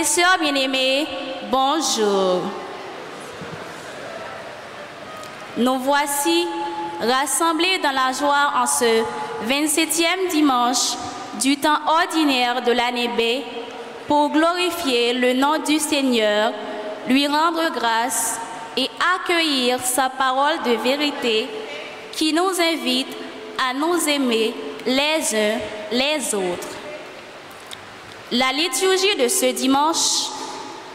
et sœurs bien-aimés, bonjour. Nous voici rassemblés dans la joie en ce 27e dimanche du temps ordinaire de l'année B pour glorifier le nom du Seigneur, lui rendre grâce et accueillir sa parole de vérité qui nous invite à nous aimer les uns les autres. La liturgie de ce dimanche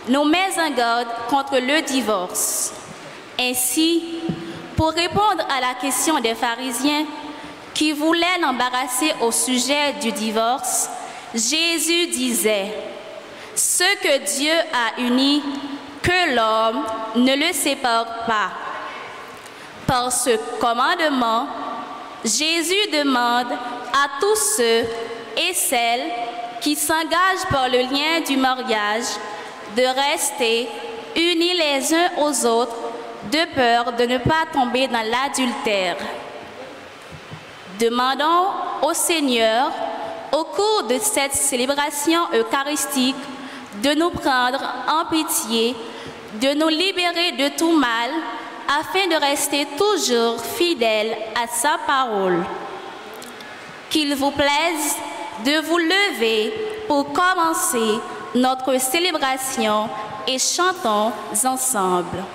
nous met en garde contre le divorce. Ainsi, pour répondre à la question des pharisiens qui voulaient l'embarrasser au sujet du divorce, Jésus disait « Ce que Dieu a uni, que l'homme ne le sépare pas ». Par ce commandement, Jésus demande à tous ceux et celles qui s'engagent par le lien du mariage de rester unis les uns aux autres de peur de ne pas tomber dans l'adultère. Demandons au Seigneur, au cours de cette célébration eucharistique, de nous prendre en pitié, de nous libérer de tout mal, afin de rester toujours fidèles à sa parole. Qu'il vous plaise de vous lever pour commencer notre célébration et chantons ensemble.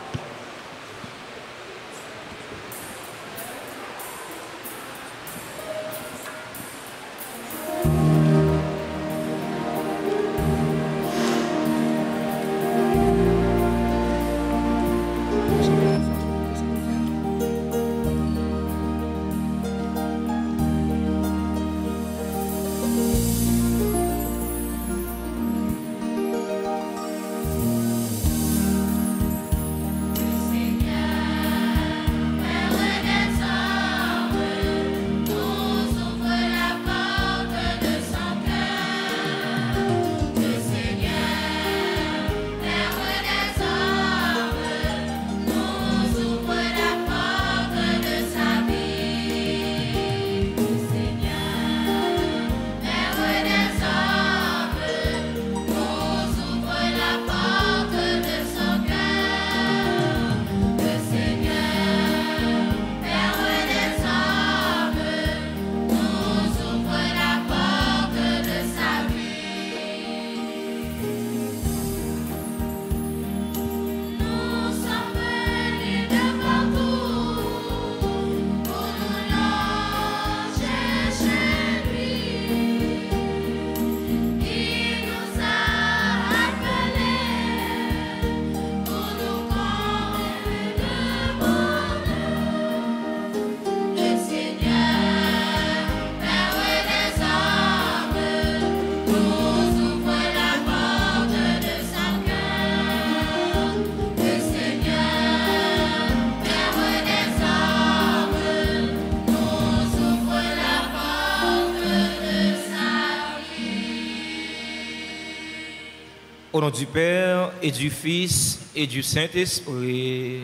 Au nom du Père et du Fils et du Saint-Esprit,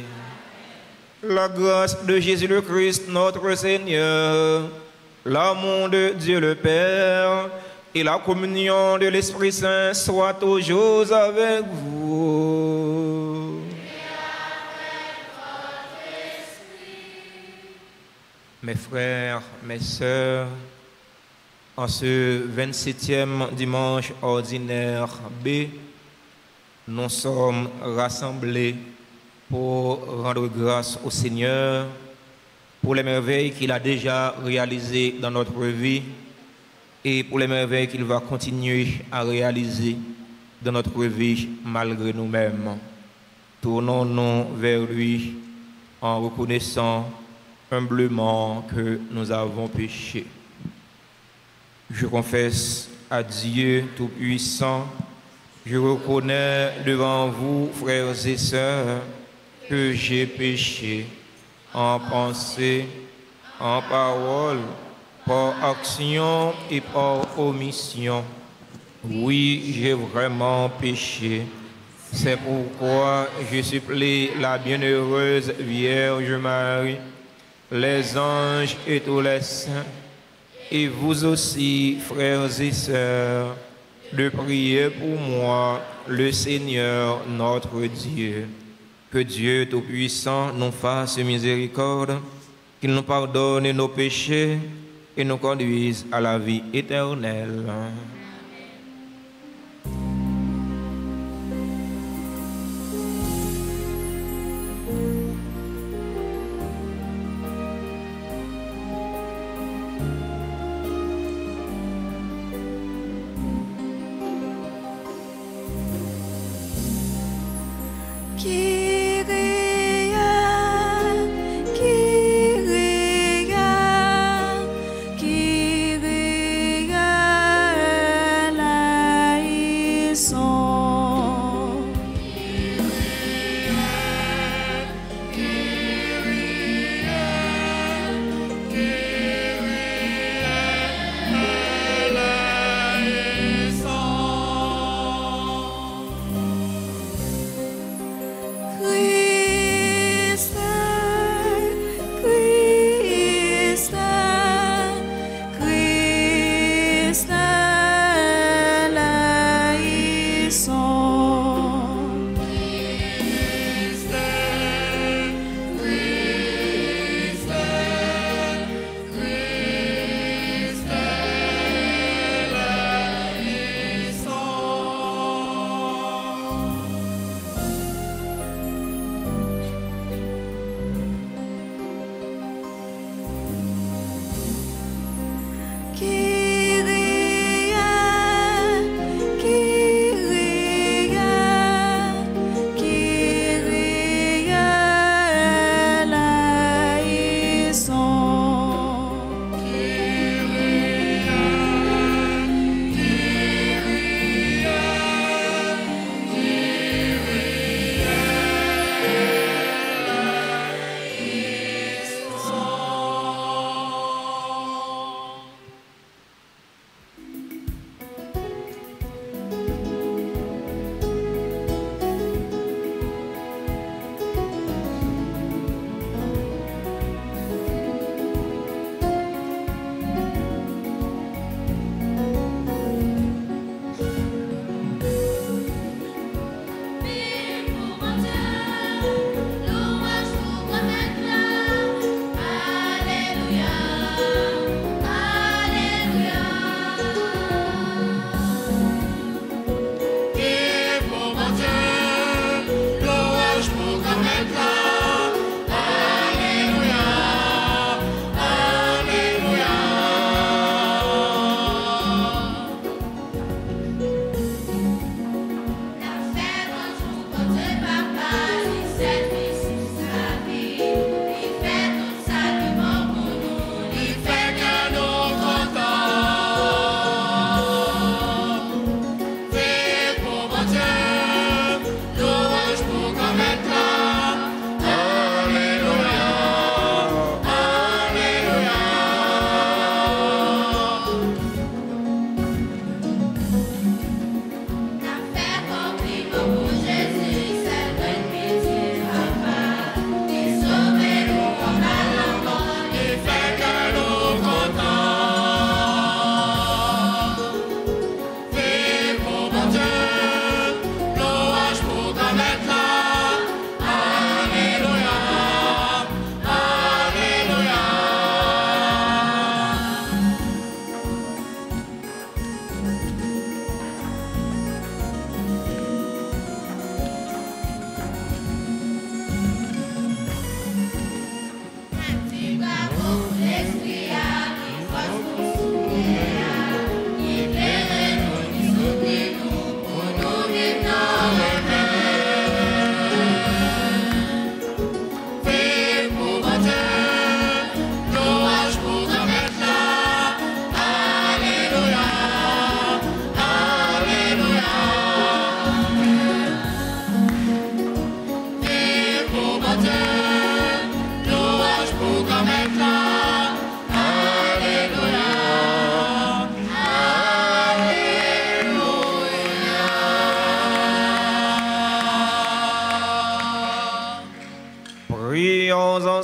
la grâce de Jésus le Christ, notre Seigneur, l'amour de Dieu le Père et la communion de l'Esprit Saint soient toujours avec vous. Mes frères, mes sœurs, en ce 27e dimanche ordinaire B, nous sommes rassemblés pour rendre grâce au Seigneur pour les merveilles qu'il a déjà réalisées dans notre vie et pour les merveilles qu'il va continuer à réaliser dans notre vie malgré nous-mêmes. Tournons-nous vers lui en reconnaissant humblement que nous avons péché. Je confesse à Dieu Tout-Puissant, je reconnais devant vous, frères et sœurs, que j'ai péché en pensée, en parole, par action et par omission. Oui, j'ai vraiment péché. C'est pourquoi je supplie la bienheureuse Vierge Marie, les anges et tous les saints, et vous aussi, frères et sœurs, de prier pour moi le Seigneur notre Dieu. Que Dieu Tout-Puissant nous fasse miséricorde, qu'il nous pardonne nos péchés et nous conduise à la vie éternelle.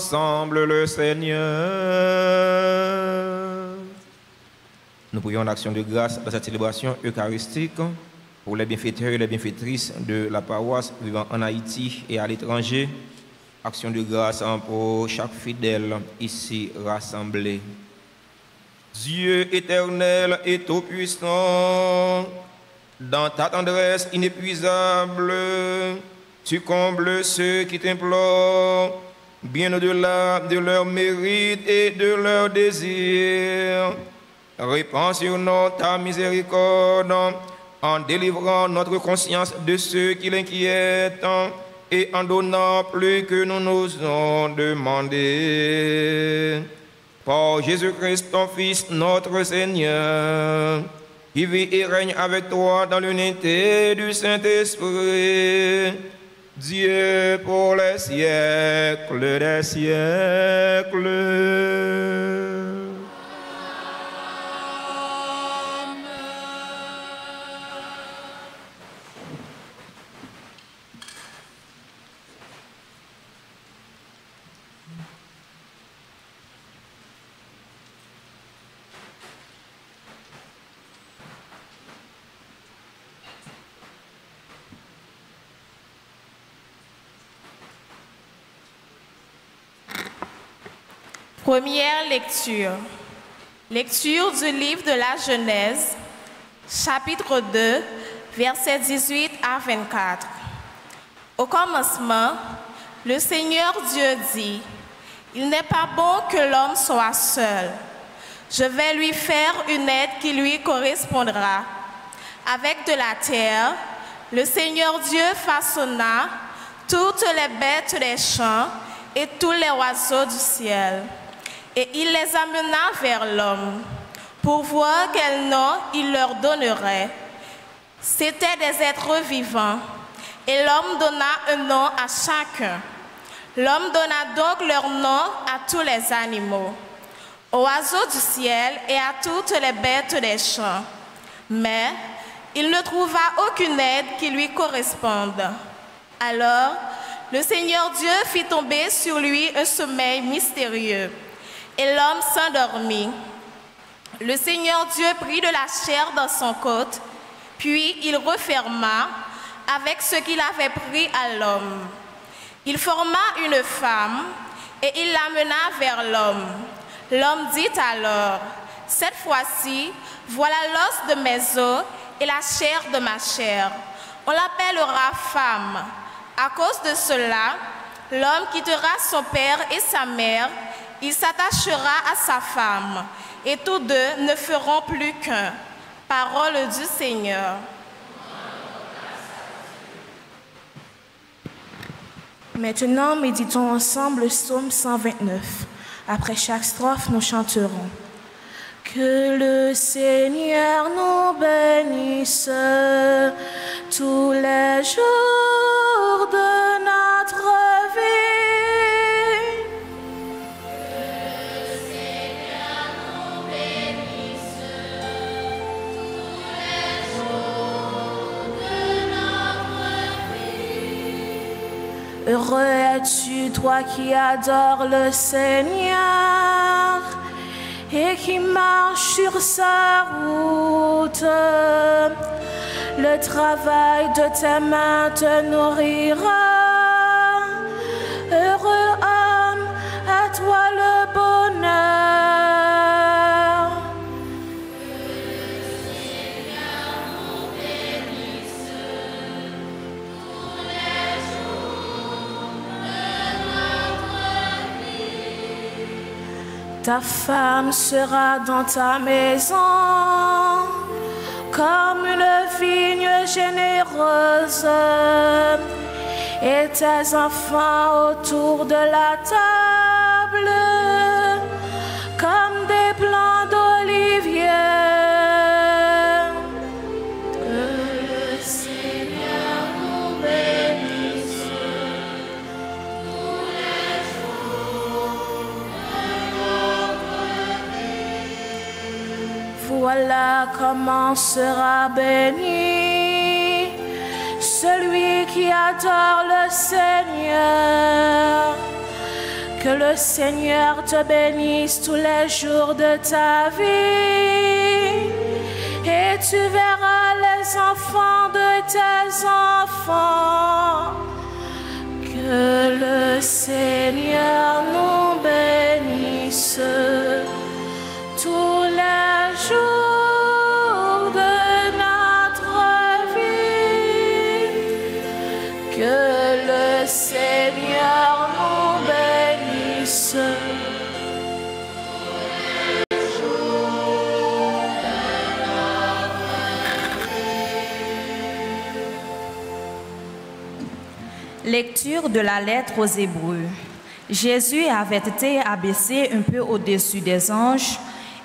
ensemble le Seigneur. Nous prions en action de grâce dans cette célébration eucharistique pour les bienfaiteurs et les bienfaitrices de la paroisse vivant en Haïti et à l'étranger. Action de grâce pour chaque fidèle ici rassemblé. Dieu éternel et tout-puissant, dans ta tendresse inépuisable, tu combles ceux qui t'implorent, bien au-delà de leurs mérites et de leurs désirs. Répands sur nous ta miséricorde en délivrant notre conscience de ceux qui l'inquiètent et en donnant plus que nous n'osons demander. Par Jésus-Christ, ton Fils, notre Seigneur, qui vit et règne avec toi dans l'unité du Saint-Esprit, Dieu pour les siècles des siècles. Première lecture. Lecture du livre de la Genèse, chapitre 2, versets 18 à 24. Au commencement, le Seigneur Dieu dit, « Il n'est pas bon que l'homme soit seul. Je vais lui faire une aide qui lui correspondra. » Avec de la terre, le Seigneur Dieu façonna toutes les bêtes des champs et tous les oiseaux du ciel. Et il les amena vers l'homme, pour voir quel nom il leur donnerait. C'étaient des êtres vivants, et l'homme donna un nom à chacun. L'homme donna donc leur nom à tous les animaux, aux oiseaux du ciel et à toutes les bêtes des champs. Mais il ne trouva aucune aide qui lui corresponde. Alors, le Seigneur Dieu fit tomber sur lui un sommeil mystérieux. Et l'homme s'endormit. Le Seigneur Dieu prit de la chair dans son côte, puis il referma avec ce qu'il avait pris à l'homme. Il forma une femme et il l'amena vers l'homme. L'homme dit alors, « Cette fois-ci, voilà l'os de mes os et la chair de ma chair. On l'appellera femme. À cause de cela, l'homme quittera son père et sa mère, il s'attachera à sa femme, et tous deux ne feront plus qu'un. » Parole du Seigneur. Maintenant, méditons ensemble le psaume 129. Après chaque strophe, nous chanterons. Que le Seigneur nous bénisse tous les jours de notre vie. Heureux es-tu, toi qui adores le Seigneur et qui marche sur sa route. Le travail de tes mains te nourrira. Heureux homme, à toi le bonheur. Ta femme sera dans ta maison comme une vigne généreuse et tes enfants autour de la table comme des plants d'olivier. Que le Seigneur nous bénisse tous les jours de notre vie. Voilà comment sera béni celui qui adore le Seigneur. Que le Seigneur te bénisse tous les jours de ta vie. Et tu verras les enfants de tes enfants. Que le Seigneur nous bénisse tous les jours de notre vie. Que le Seigneur nous bénisse. Lecture de la lettre aux Hébreux. Jésus avait été abaissé un peu au-dessus des anges,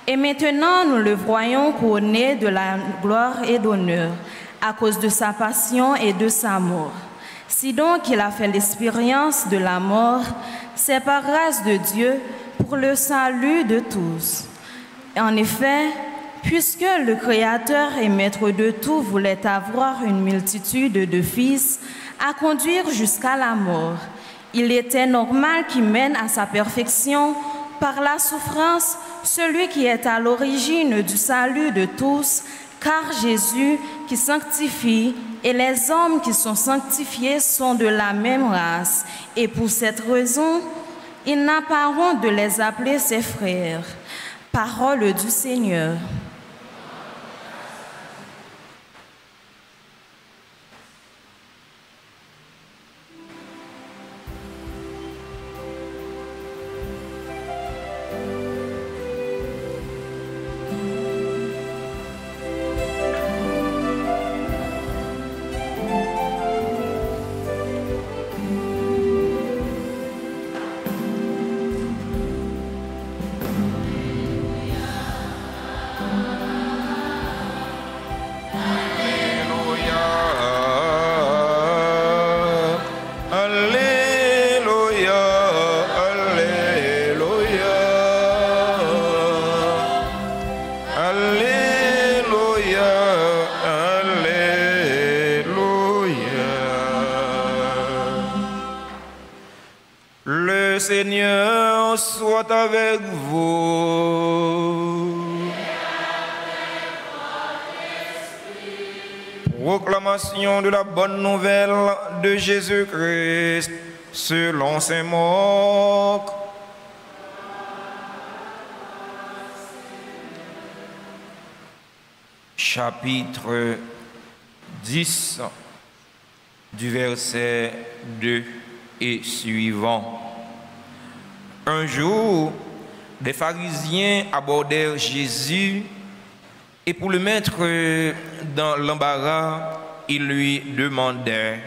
et maintenant nous le voyons couronné de la gloire et d'honneur à cause de sa passion et de sa mort. Si donc il a fait l'expérience de la mort, c'est par grâce de Dieu pour le salut de tous. En effet, puisque le Créateur et Maître de tout voulait avoir une multitude de fils à conduire jusqu'à la mort, il était normal qu'il mène à sa perfection par la souffrance celui qui est à l'origine du salut de tous, car Jésus qui sanctifie et les hommes qui sont sanctifiés sont de la même race. Et pour cette raison, il n'a pas honte de les appeler ses frères. Parole du Seigneur. Le Seigneur soit avec vous. Proclamation de la bonne nouvelle de Jésus-Christ selon saint Marc. Chapitre 10 du verset 2 et suivant. Un jour, des pharisiens abordèrent Jésus et pour le mettre dans l'embarras, ils lui demandaient: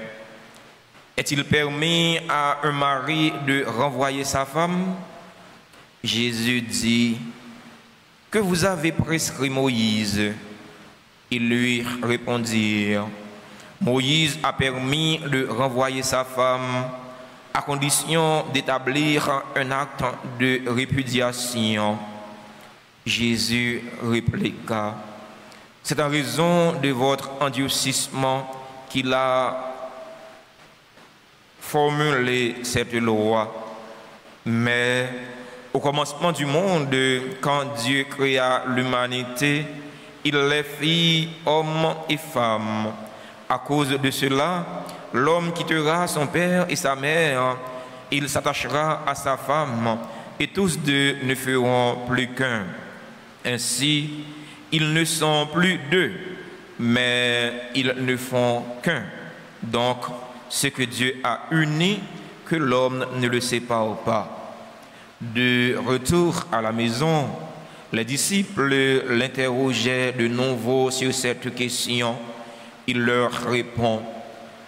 est-il permis à un mari de renvoyer sa femme? Jésus dit: que vous avez prescrit Moïse? Ils lui répondirent: Moïse a permis de renvoyer sa femme à condition d'établir un acte de répudiation. Jésus répliqua: c'est en raison de votre endurcissement qu'il a formulé cette loi. Mais au commencement du monde, quand Dieu créa l'humanité, il les fit hommes et femmes. À cause de cela, l'homme quittera son père et sa mère, il s'attachera à sa femme, et tous deux ne feront plus qu'un. Ainsi, ils ne sont plus deux, mais ils ne font qu'un. Donc, ce que Dieu a uni, que l'homme ne le sépare pas. De retour à la maison, les disciples l'interrogeaient de nouveau sur cette question. Il leur répond: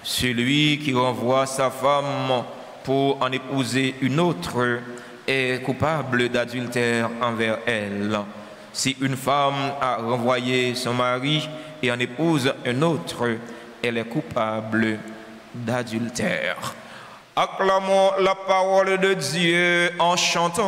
celui qui renvoie sa femme pour en épouser une autre est coupable d'adultère envers elle. Si une femme a renvoyé son mari et en épouse un autre, elle est coupable d'adultère. Acclamons la parole de Dieu en chantant.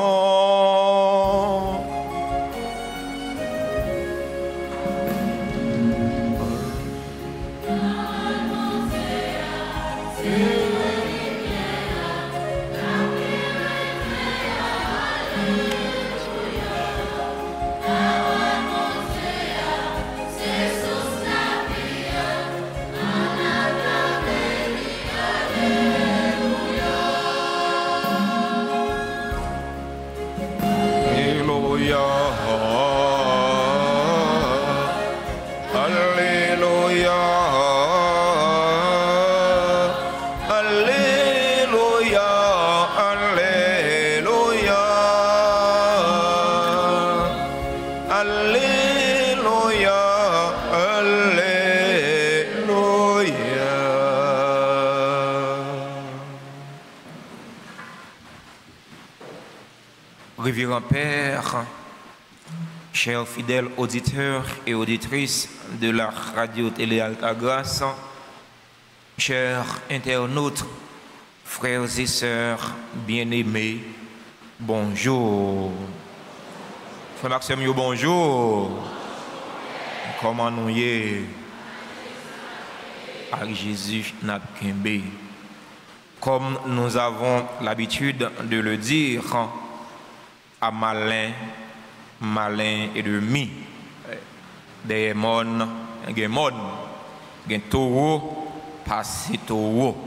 Révérend Père, chers fidèles auditeurs et auditrices de la radio-télé Altagrace, chers internautes, frères et sœurs bien-aimés, bonjour. Frère Maxime, bonjour. Comment nous y avec Jésus Nakembe. Comme nous avons l'habitude de le dire, à malin et demi, des mon, des taureau, passé taureau.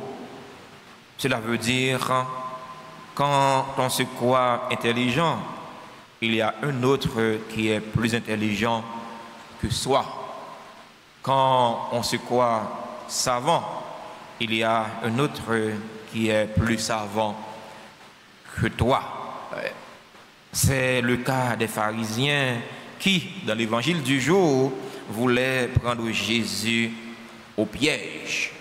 Cela veut dire, quand on se croit intelligent, il y a un autre qui est plus intelligent que soi. Quand on se croit savant, il y a un autre qui est plus savant que toi. C'est le cas des pharisiens qui, dans l'évangile du jour, voulaient prendre Jésus au piège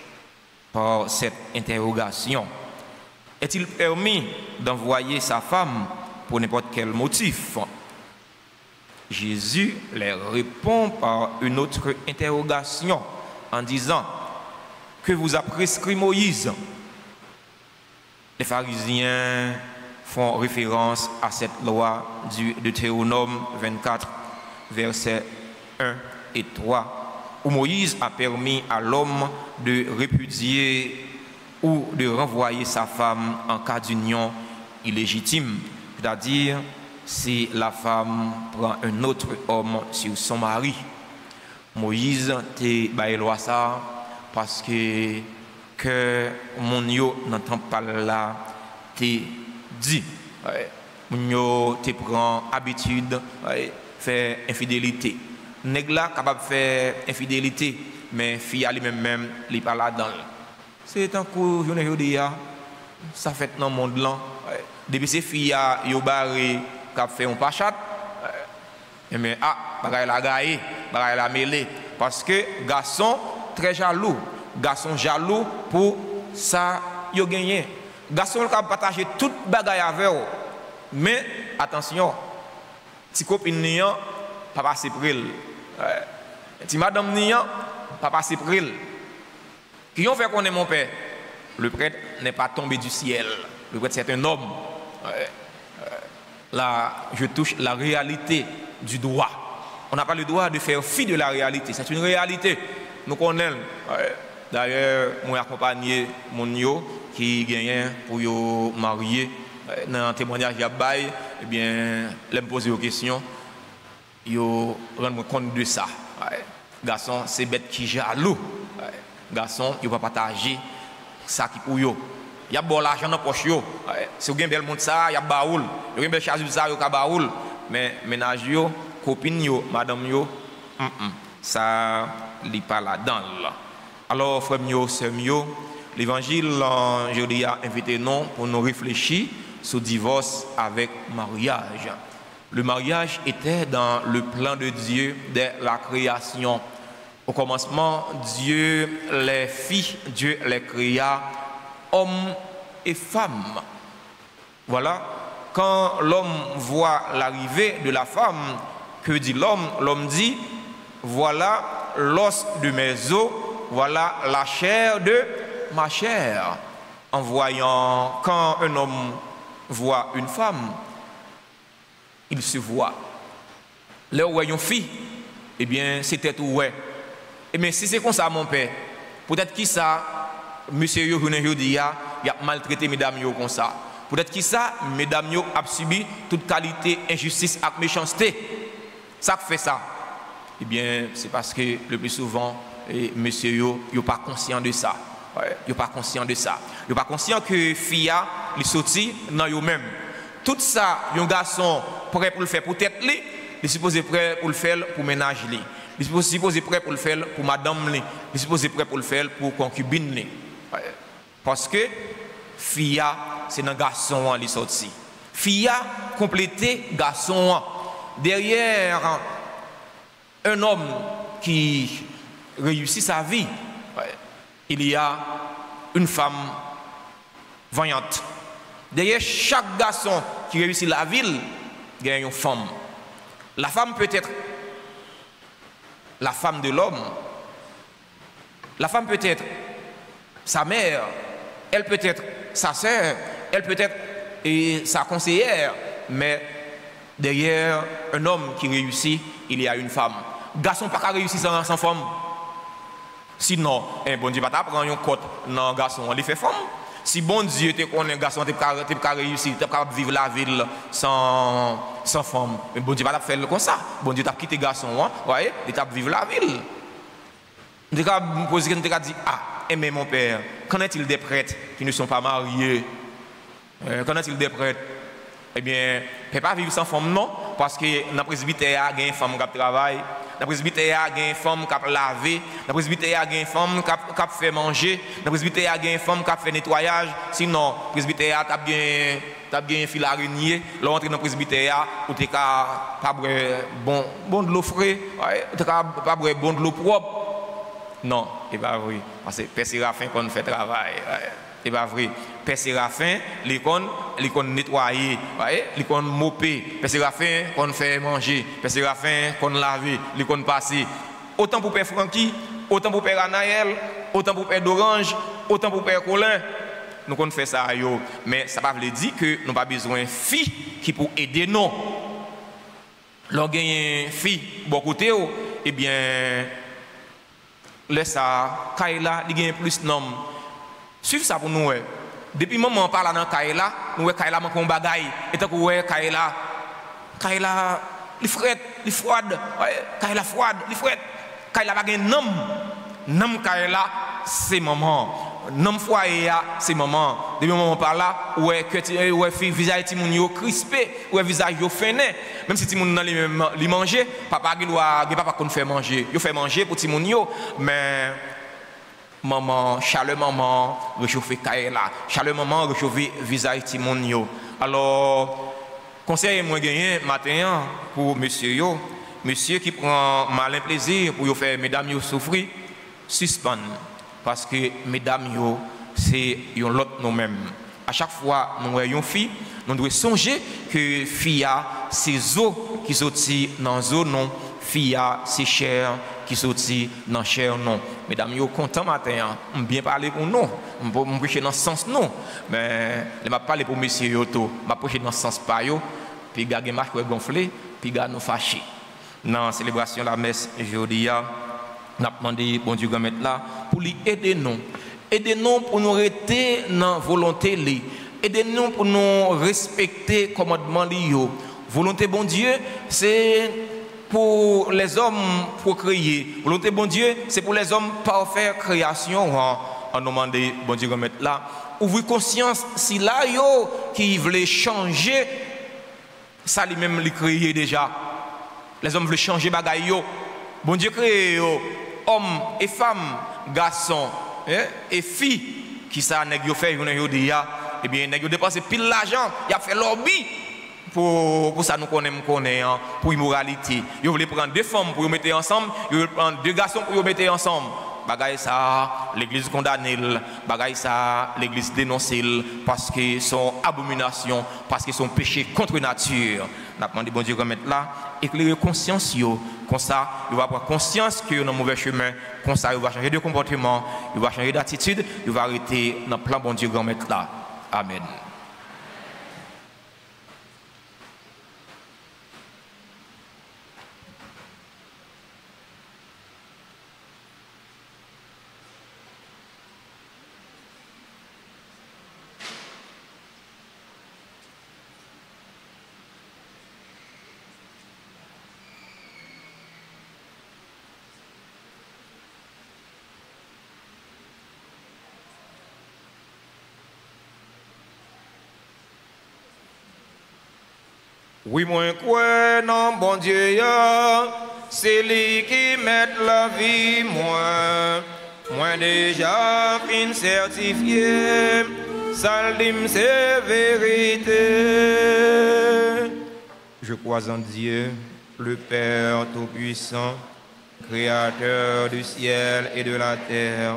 par cette interrogation. Est-il permis d'envoyer sa femme pour n'importe quel motif? Jésus leur répond par une autre interrogation en disant: que vous a prescrit Moïse? Les pharisiens font référence à cette loi du Deutéronome 24, versets 1 et 3, où Moïse a permis à l'homme de répudier ou de renvoyer sa femme en cas d'union illégitime, c'est-à-dire si la femme prend un autre homme sur son mari. Moïse te bail loi ça parce que mon yo n'entend pas là te dit. Mon yo te prend habitude faire infidélité. Nèg là capable faire infidélité, mais fille ali même li pas là-dedans. C'est un coup journée aujourd'hui ça fait dans le monde là. Depuis ces filles yo barré qu'a fait un pachat, mais bagay la gaé, bagay la mêlé parce que garçon très jaloux, garçon jaloux pour ça yo gagné. Garçon qui a partagé toute bagay avec eux. Mais attention, si copine nian pas passer pril. Si madame nian pas passer pril. Qui ont fait connaître mon père? Le prêtre n'est pas tombé du ciel. Le prêtre c'est un homme. Là, je touche la réalité du droit. On n'a pas le droit de faire fi de la réalité. C'est une réalité. Nous connaissons. D'ailleurs, moi accompagné mon yo qui gagne pour yo marier dans un témoignage y a bail, eh bien, les me poser aux questions, yo rendre compte de ça. Garçon, c'est bête qui jaloux. Garçon, yo pas partager ça qui pour yo. Il y a bon l'argent dans poche yo. Si vous avez bel monde ça, il y a baoul. Il y a bel charge ça, il y a baoul. Mais ménage yo, copine yo, madame yo, ça li pas là-dedans là. Alors frère mio, sœur mio, l'évangile aujourd'hui a invité nous pour nous réfléchir sur le divorce avec mariage. Le mariage était dans le plan de Dieu dès la création. Au commencement, Dieu les fit, Dieu les créa hommes et femmes. Voilà, quand l'homme voit l'arrivée de la femme, que dit l'homme? L'homme dit, voilà l'os de mes os, voilà la chair de ma chair. En voyant, quand un homme voit une femme, il se voit. Là où une fille, eh bien, c'était tout ouais. Et bien, si c'est comme ça, mon père, peut-être qui ça, monsieur yo il a maltraité mesdames yo comme ça. Peut-être qui ça, mesdames yo a subi toute qualité, injustice et méchanceté. Ça fait ça. Eh bien, c'est parce que le plus souvent, monsieur yo pas conscient de ça. Yo pas conscient de ça. Yo pas conscient que fille li sorti dans yo même. Tout ça, un garçon prêt pour le faire pour tête li, il supposé prêt pour le faire pour ménage li. Il supposé prêt pour le faire pour madame li. Il supposé prêt pour le faire pour concubine li. Parce que fille c'est un garçon qui est sorti. Fille complété garçon. Derrière un homme qui réussit sa vie, il y a une femme vaillante. Derrière chaque garçon qui réussit la ville, il y a une femme. La femme peut être la femme de l'homme. La femme peut être sa mère, elle peut être sa sœur, elle peut être sa conseillère, mais derrière un homme qui réussit, il y a une femme. Garçon pas réussir sans femme. Sinon, bon Dieu va t'apprendre une côte dans garçon, il fait femme. Si bon Dieu te connaît garçon, tu peux réussir, tu peux vivre la ville sans femme. Mais bon Dieu va faire comme ça. Bon Dieu t'a quitté garçon, voyez, il t'a vivre la ville. Tu as posé une question, tu as dit, mais mon père, qu'en est-il des prêtres qui ne sont pas mariés? Qu'en est-il des prêtres? Eh bien, ne peut pas vivre sans femme, non, parce que dans le presbytère, il y a une femme qui travaille, dans le presbytère, il y a une femme qui lave, dans le presbytère, il y a une femme qui fait manger, dans le presbytère, il y a une femme qui fait nettoyage. Sinon, le presbytère, tu as bien un fil araignée, là, on entre dans le presbytère, tu n'as pas bon de l'eau frais, tu n'as pas bon de l'eau propre. Non, c'est pas vrai. Parce que Père Séraphin, qu'on fait travail. C'est pas vrai. Père Séraphin, l'école nettoyer, l'école mopper. Père Séraphin, qu'on fait manger. Père Séraphin, qu'on laver, l'école passer. Autant pour Père Francky, autant pour Père Anaël, autant pour Père d'Orange, autant pour Père Colin. Nous qu'on fait ça, mais ça ne veut pas dire que nous n'avons pas besoin de filles qui pour aider nous. Lorsqu'on a une fille, bon côté, eh bien, laisse ça, Kaila, il y a plus de noms. Suivez ça pour nous. Depuis le moment où on parle dans Kaila, nous voyons Kaila manque un bagaille. Et tant que vous voyez Kaila, il frette, il froide. Kaila froide, il frette. Kaila va gagner nom. Nom Kaila, c'est maman. Nom foyer, c'est maman. Depuis le moment où on parle là, ouais, visage Timounio crispé, ouais, visage fainé. Même si Timounio li manger, papa qu'on fait manger. Il fait manger pour Timounio, mais maman, chaleur maman, réchauffer Kaila, chaleur maman, réchauffer visage Timounio. Alors, conseil moi gagné matin pour monsieur qui prend malin plaisir pour faire mesdames yo souffrir, suspend. Parce que mesdames yo c'est yon l'autre nous-mêmes. À chaque fois nous voyons une fille, nous devons songer que fille a ses os qui sorti dans zone non, fille a ses chair qui sorti dans chair non. Mesdames yo content matin, on bien parler pour nous, on prêcher dans ce sens non, mais je m'a parler pour monsieur yo to, m'a prêcher dans ce sens pas yo, puis gars gen marche gonflé, puis gars nous fâché. Dans la célébration de la messe aujourd'hui, nous avons demandé bon Dieu mettre là pour lui aider nous. Aider nous pour nous rester dans la volonté. Aider nous pour nous respecter le commandement. Volonté bon Dieu, c'est pour les hommes procréer. Volonté bon Dieu, c'est pour les hommes parfaire création. On nous demande bon Dieu mettre là. Ouvrir conscience si là yo qui veulent changer, ça lui-même lui créer déjà. Les hommes veulent changer bagaille yo. Bon Dieu crée hommes et femmes, garçons et filles qui ça nèg yo fait aujourd'hui et bien nèg yo dépenser pile l'argent, il a fait lobby pour ça nous connaît pour immoralité. Yo voulait prendre deux femmes pour mettre ensemble, yo voulait prendre deux garçons pour mettre ensemble. Bagaille ça, l'église condamne, bagaille ça, l'église dénonce parce que son abomination, parce que son péché contre nature. N'a demandé bon Dieu remettre là, éclairer conscience yo, comme ça, il va prendre conscience que dans mauvais chemin, comme ça il va changer de comportement, il va changer d'attitude, il va arrêter dans le plan bon Dieu remettre là. Amen. Oui, moi, quoi, non, bon Dieu, c'est lui qui met la vie, moi déjà fin certifié, ça dit c'est vérité. Je crois en Dieu, le Père Tout-Puissant, Créateur du ciel et de la terre,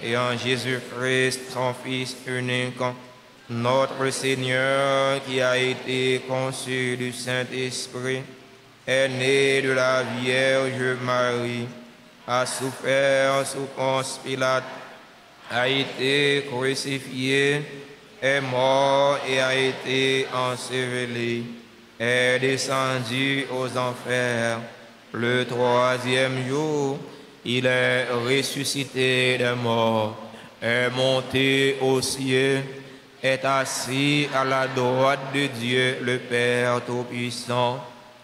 et en Jésus-Christ, son Fils unique, Notre Seigneur, qui a été conçu du Saint-Esprit, est né de la Vierge Marie, a souffert sous Ponce Pilate, a été crucifié, est mort et a été enseveli, est descendu aux enfers. Le troisième jour, il est ressuscité des morts, est monté aux cieux, est assis à la droite de Dieu le Père Tout-Puissant,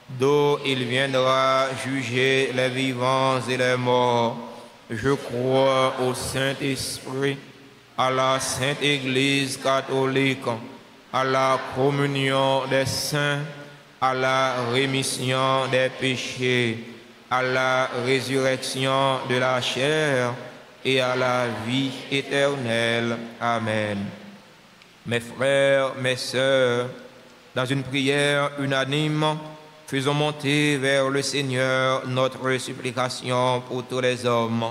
d'où il viendra juger les vivants et les morts. Je crois au Saint-Esprit, à la Sainte Église catholique, à la communion des saints, à la rémission des péchés, à la résurrection de la chair et à la vie éternelle. Amen. Mes frères, mes sœurs, dans une prière unanime, faisons monter vers le Seigneur notre supplication pour tous les hommes,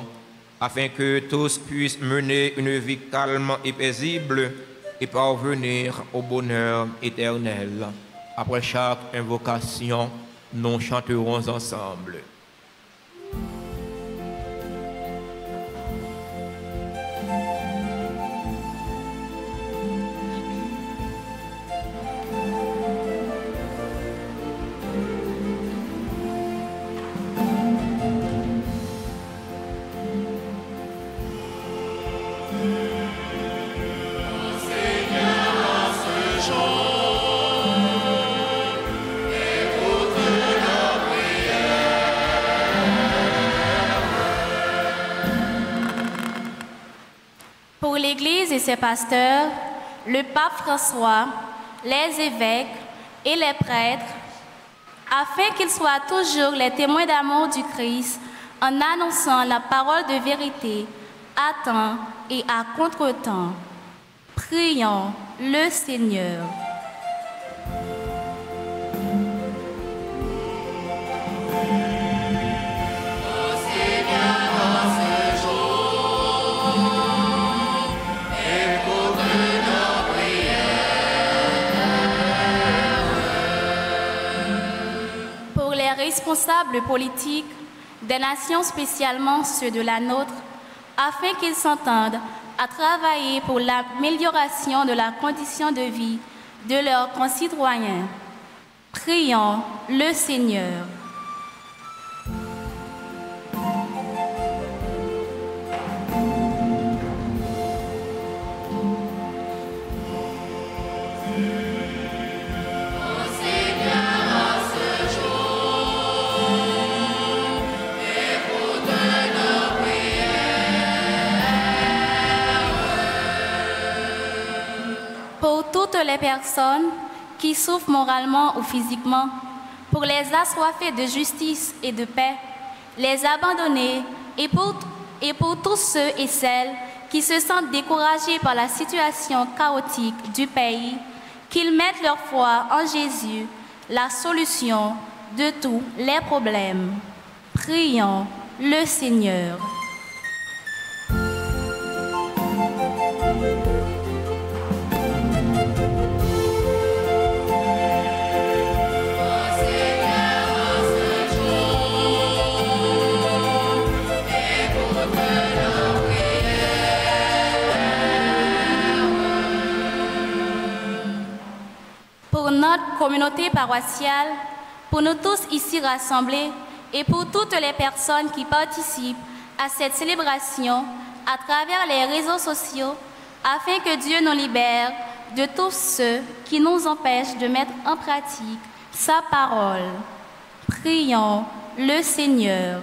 afin que tous puissent mener une vie calme et paisible et parvenir au bonheur éternel. Après chaque invocation, nous chanterons ensemble. Pour l'Église et ses pasteurs, le pape François, les évêques et les prêtres, afin qu'ils soient toujours les témoins d'amour du Christ en annonçant la parole de vérité à temps et à contre-temps. Prions le Seigneur. Responsables politiques des nations, spécialement ceux de la nôtre, afin qu'ils s'entendent à travailler pour l'amélioration de la condition de vie de leurs concitoyens. Prions le Seigneur. Toutes les personnes qui souffrent moralement ou physiquement, pour les assoiffés de justice et de paix, les abandonnés et pour tous ceux et celles qui se sentent découragés par la situation chaotique du pays, qu'ils mettent leur foi en Jésus, la solution de tous les problèmes. Prions le Seigneur. Pour notre communauté paroissiale, pour nous tous ici rassemblés et pour toutes les personnes qui participent à cette célébration à travers les réseaux sociaux, afin que Dieu nous libère de tous ceux qui nous empêchent de mettre en pratique sa parole. Prions le Seigneur.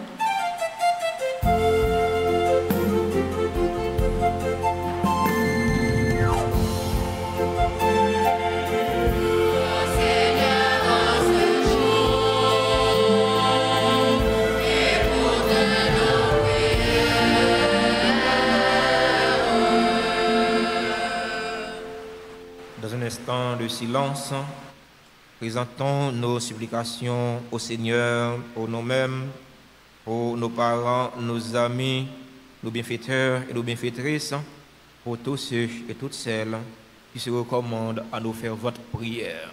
Instant de silence, présentons nos supplications au Seigneur pour nous-mêmes, pour nos parents, nos amis, nos bienfaiteurs et nos bienfaitrices, pour tous ceux et toutes celles qui se recommande à nous faire votre prière.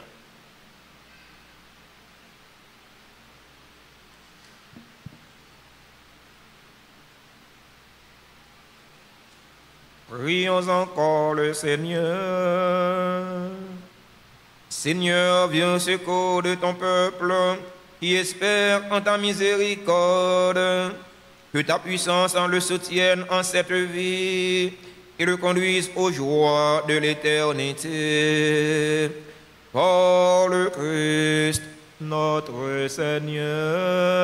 Prions encore le Seigneur. Seigneur, viens au secours de ton peuple qui espère en ta miséricorde. Que ta puissance en le soutienne en cette vie et le conduise aux joies de l'éternité. Par le Christ, notre Seigneur.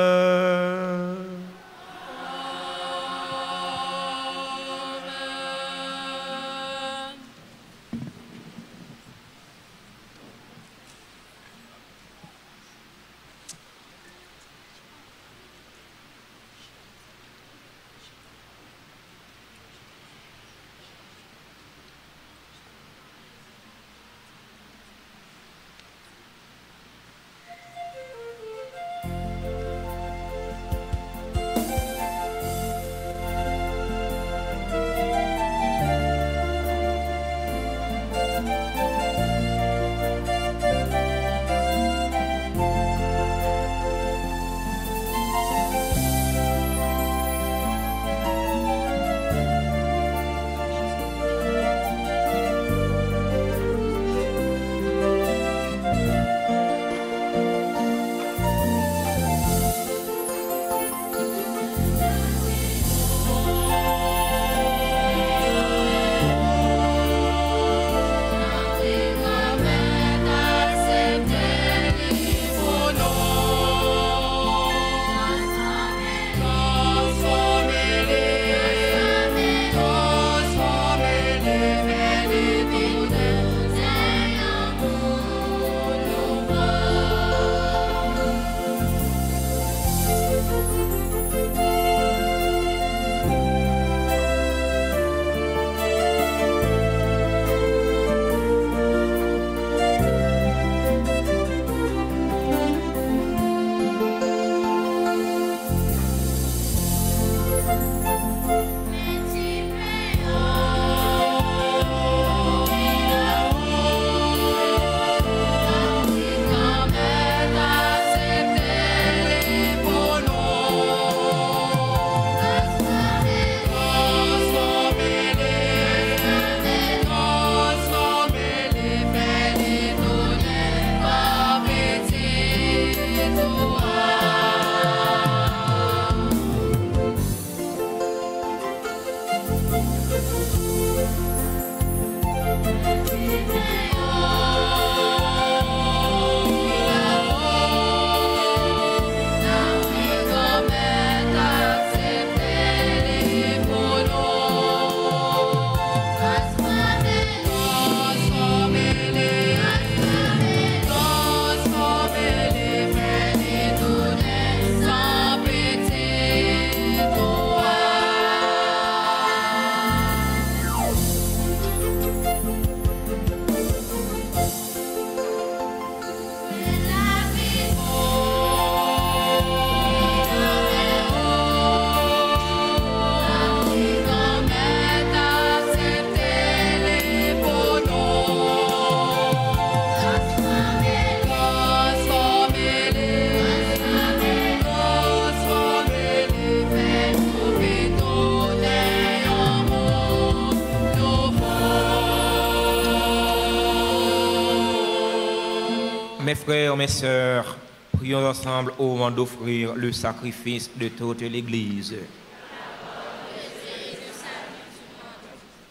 Mes frères, mes sœurs, prions ensemble au moment d'offrir le sacrifice de toute l'Église.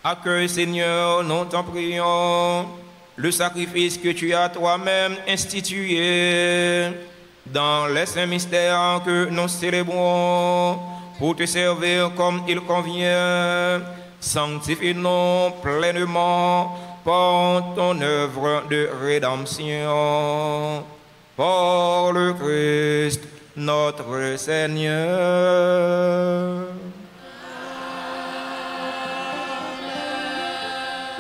Accueille, Seigneur, nous t'en prions, le sacrifice que tu as toi-même institué dans les saints mystères que nous célébrons pour te servir comme il convient. Sanctifie-nous pleinement par ton œuvre de rédemption. Par le Christ, notre Seigneur.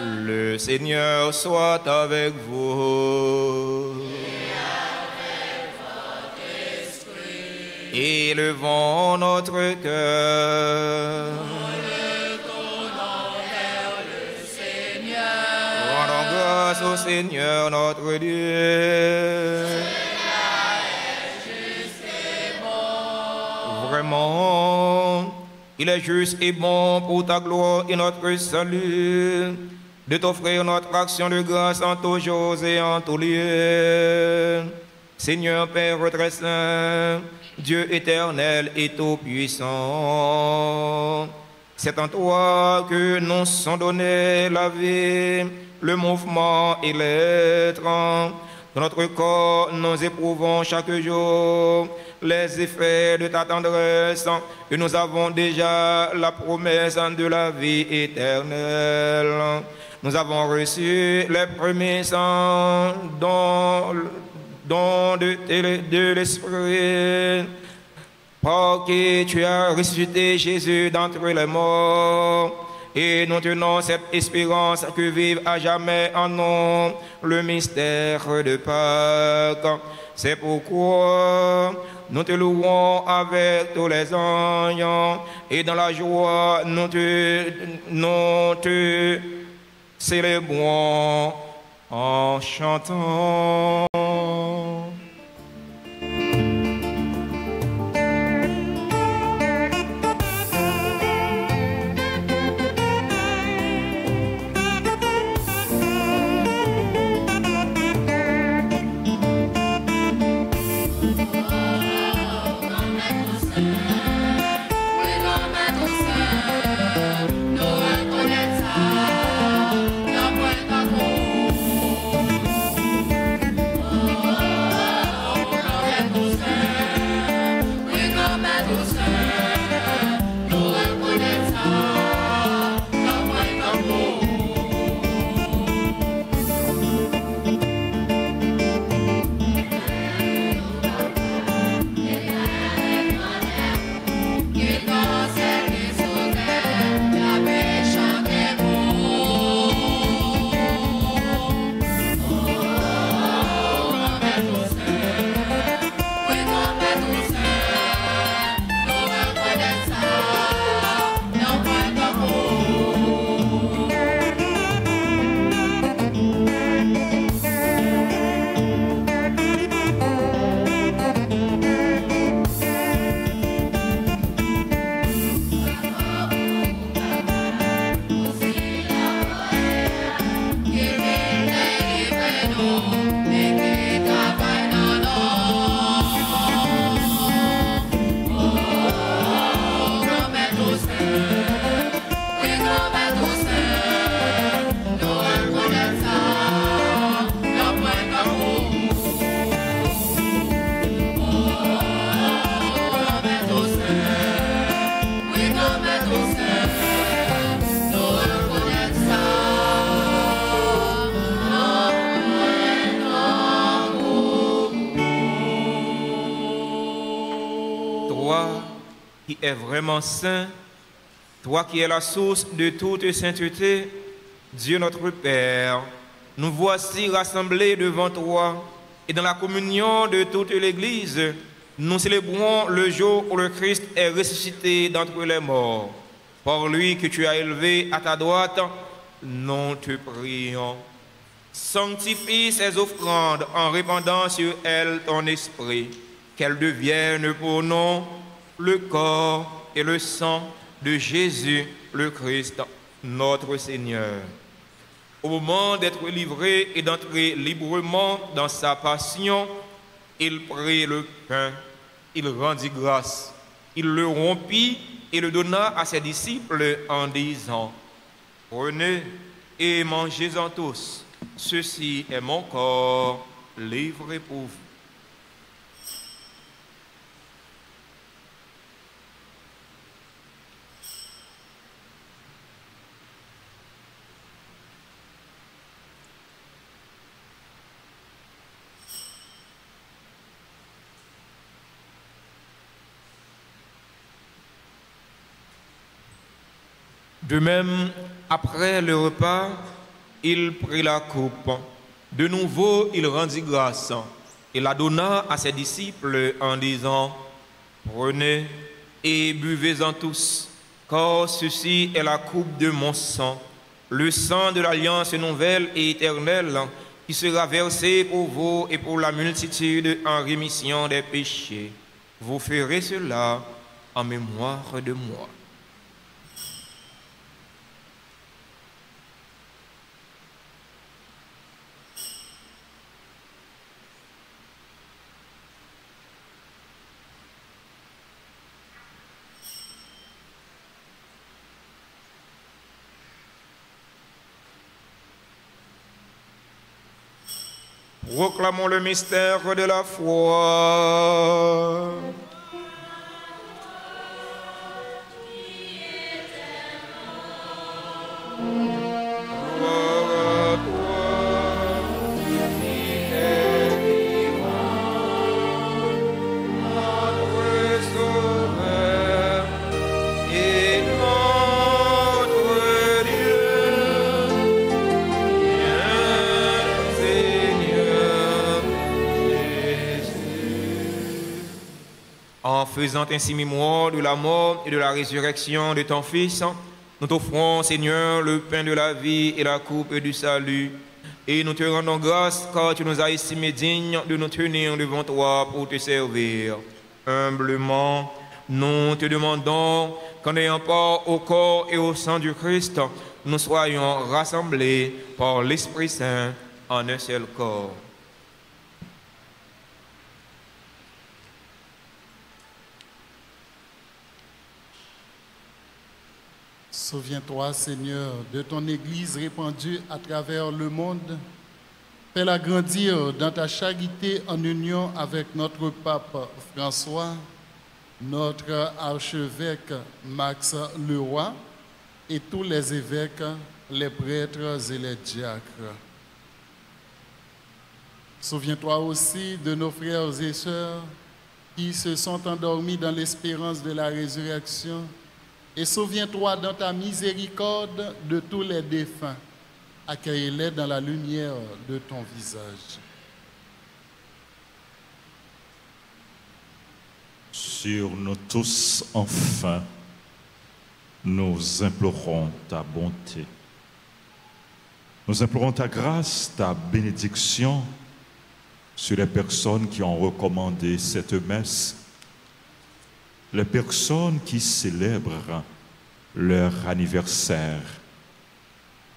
Le Seigneur soit avec vous. Élevons notre cœur. Rendons au Seigneur notre Dieu. Vraiment, il est juste et bon pour ta gloire et notre salut de t'offrir notre action de grâce en tous jours et en tous lieux. Seigneur Père très saint, Dieu éternel et tout-puissant, c'est en toi que nous sont donnés la vie, le mouvement et l'être. Dans notre corps, nous éprouvons chaque jour les effets de ta tendresse et nous avons déjà la promesse de la vie éternelle. Nous avons reçu les premiers dons de l'Esprit, par qui tu as ressuscité Jésus d'entre les morts. Et nous tenons cette espérance que vive à jamais en nous le mystère de Pâques. C'est pourquoi nous te louons avec tous les anges et dans la joie nous te célébrons en chantant. Qui est vraiment saint, toi qui es la source de toute sainteté, Dieu notre Père, nous voici rassemblés devant toi et dans la communion de toute l'Église, nous célébrons le jour où le Christ est ressuscité d'entre les morts. Par lui que tu as élevé à ta droite, nous te prions. Sanctifie ces offrandes en répandant sur elles ton esprit, qu'elles deviennent pour nous le corps et le sang de Jésus le Christ, notre Seigneur. Au moment d'être livré et d'entrer librement dans sa passion, il prit le pain, il rendit grâce, il le rompit et le donna à ses disciples en disant: prenez et mangez-en tous, ceci est mon corps livré pour vous. De même, après le repas, il prit la coupe. De nouveau, il rendit grâce et la donna à ses disciples en disant: prenez et buvez-en tous, car ceci est la coupe de mon sang, le sang de l'alliance nouvelle et éternelle qui sera versé pour vous et pour la multitude en rémission des péchés. Vous ferez cela en mémoire de moi. Proclamons le mystère de la foi. En faisant ainsi mémoire de la mort et de la résurrection de ton Fils, nous t'offrons, Seigneur, le pain de la vie et la coupe du salut. Et nous te rendons grâce car tu nous as estimés dignes de nous tenir devant toi pour te servir. Humblement, nous te demandons qu'en ayant part au corps et au sang du Christ, nous soyons rassemblés par l'Esprit Saint en un seul corps. Souviens-toi, Seigneur, de ton Église répandue à travers le monde. Fais-la grandir dans ta charité en union avec notre pape François, notre archevêque Max Leroy et tous les évêques, les prêtres et les diacres. Souviens-toi aussi de nos frères et sœurs qui se sont endormis dans l'espérance de la résurrection. Et souviens-toi dans ta miséricorde de tous les défunts. Accueille-les dans la lumière de ton visage. Sur nous tous, enfin, nous implorons ta bonté. Nous implorons ta grâce, ta bénédiction sur les personnes qui ont recommandé cette messe, les personnes qui célèbrent leur anniversaire,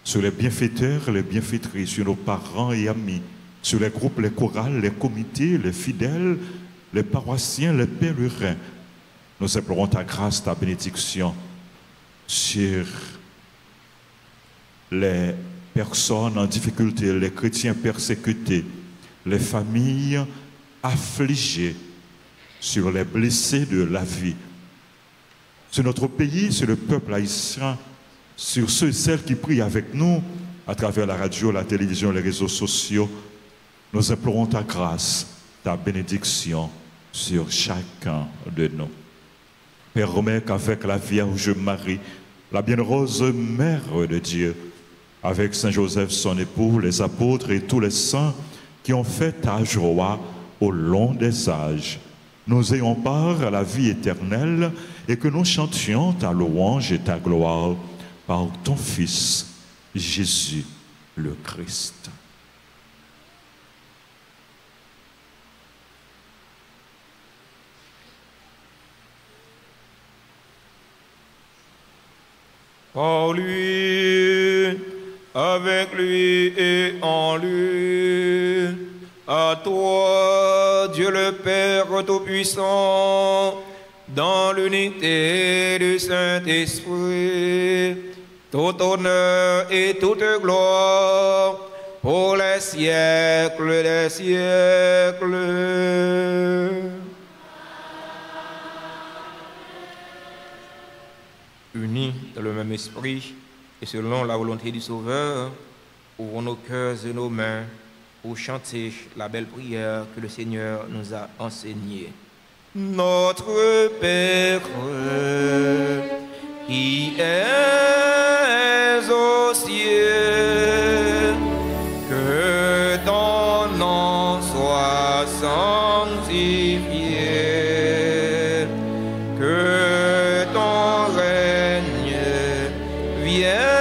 sur les bienfaiteurs, les bienfaitrices, sur nos parents et amis, sur les groupes, les chorales, les comités, les fidèles, les paroissiens, les pèlerins. Nous implorons ta grâce, ta bénédiction sur les personnes en difficulté, les chrétiens persécutés, les familles affligées, sur les blessés de la vie, sur notre pays, sur le peuple haïtien, sur ceux et celles qui prient avec nous à travers la radio, la télévision, les réseaux sociaux. Nous implorons ta grâce, ta bénédiction sur chacun de nous. Permets qu'avec la Vierge Marie, la bienheureuse Mère de Dieu, avec Saint Joseph son époux, les apôtres et tous les saints qui ont fait ta joie au long des âges, nous ayons part à la vie éternelle et que nous chantions ta louange et ta gloire par ton Fils, Jésus le Christ. Par lui, avec lui et en lui, à toi, Dieu le Père Tout-Puissant, dans l'unité du Saint-Esprit, tout honneur et toute gloire pour les siècles des siècles. Unis dans le même esprit et selon la volonté du Sauveur, ouvrons nos cœurs et nos mains pour chanter la belle prière que le Seigneur nous a enseignée. Notre Père qui es aux cieux, que ton nom soit sanctifié, que ton règne vienne.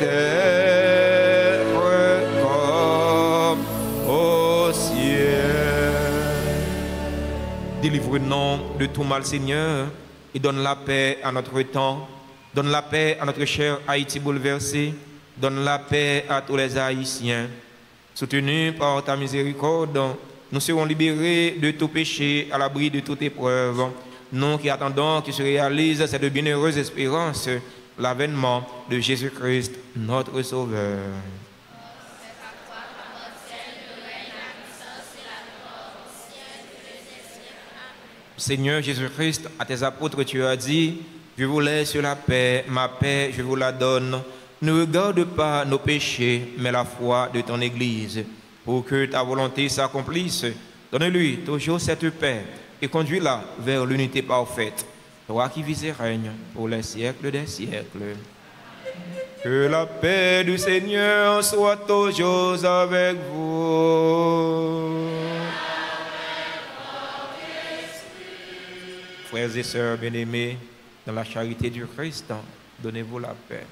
terre comme au ciel. Délivre-nous de tout mal, Seigneur, et donne la paix à notre temps. Donne la paix à notre cher Haïti bouleversé. Donne la paix à tous les Haïtiens. Soutenus par ta miséricorde, nous serons libérés de tout péché, à l'abri de toute épreuve. Nous qui attendons qu'il se réalise cette bienheureuse espérance, l'avènement de Jésus-Christ, notre Sauveur. Seigneur Jésus-Christ, à tes apôtres, tu as dit, je vous laisse la paix, ma paix, je vous la donne. Ne regarde pas nos péchés, mais la foi de ton Église. Pour que ta volonté s'accomplisse, donne-lui toujours cette paix et conduis-la vers l'unité parfaite. Toi qui vis et règnes pour les siècles des siècles. Que la paix du Seigneur soit toujours avec vous. Frères et sœurs bien-aimés, dans la charité du Christ, donnez-vous la paix.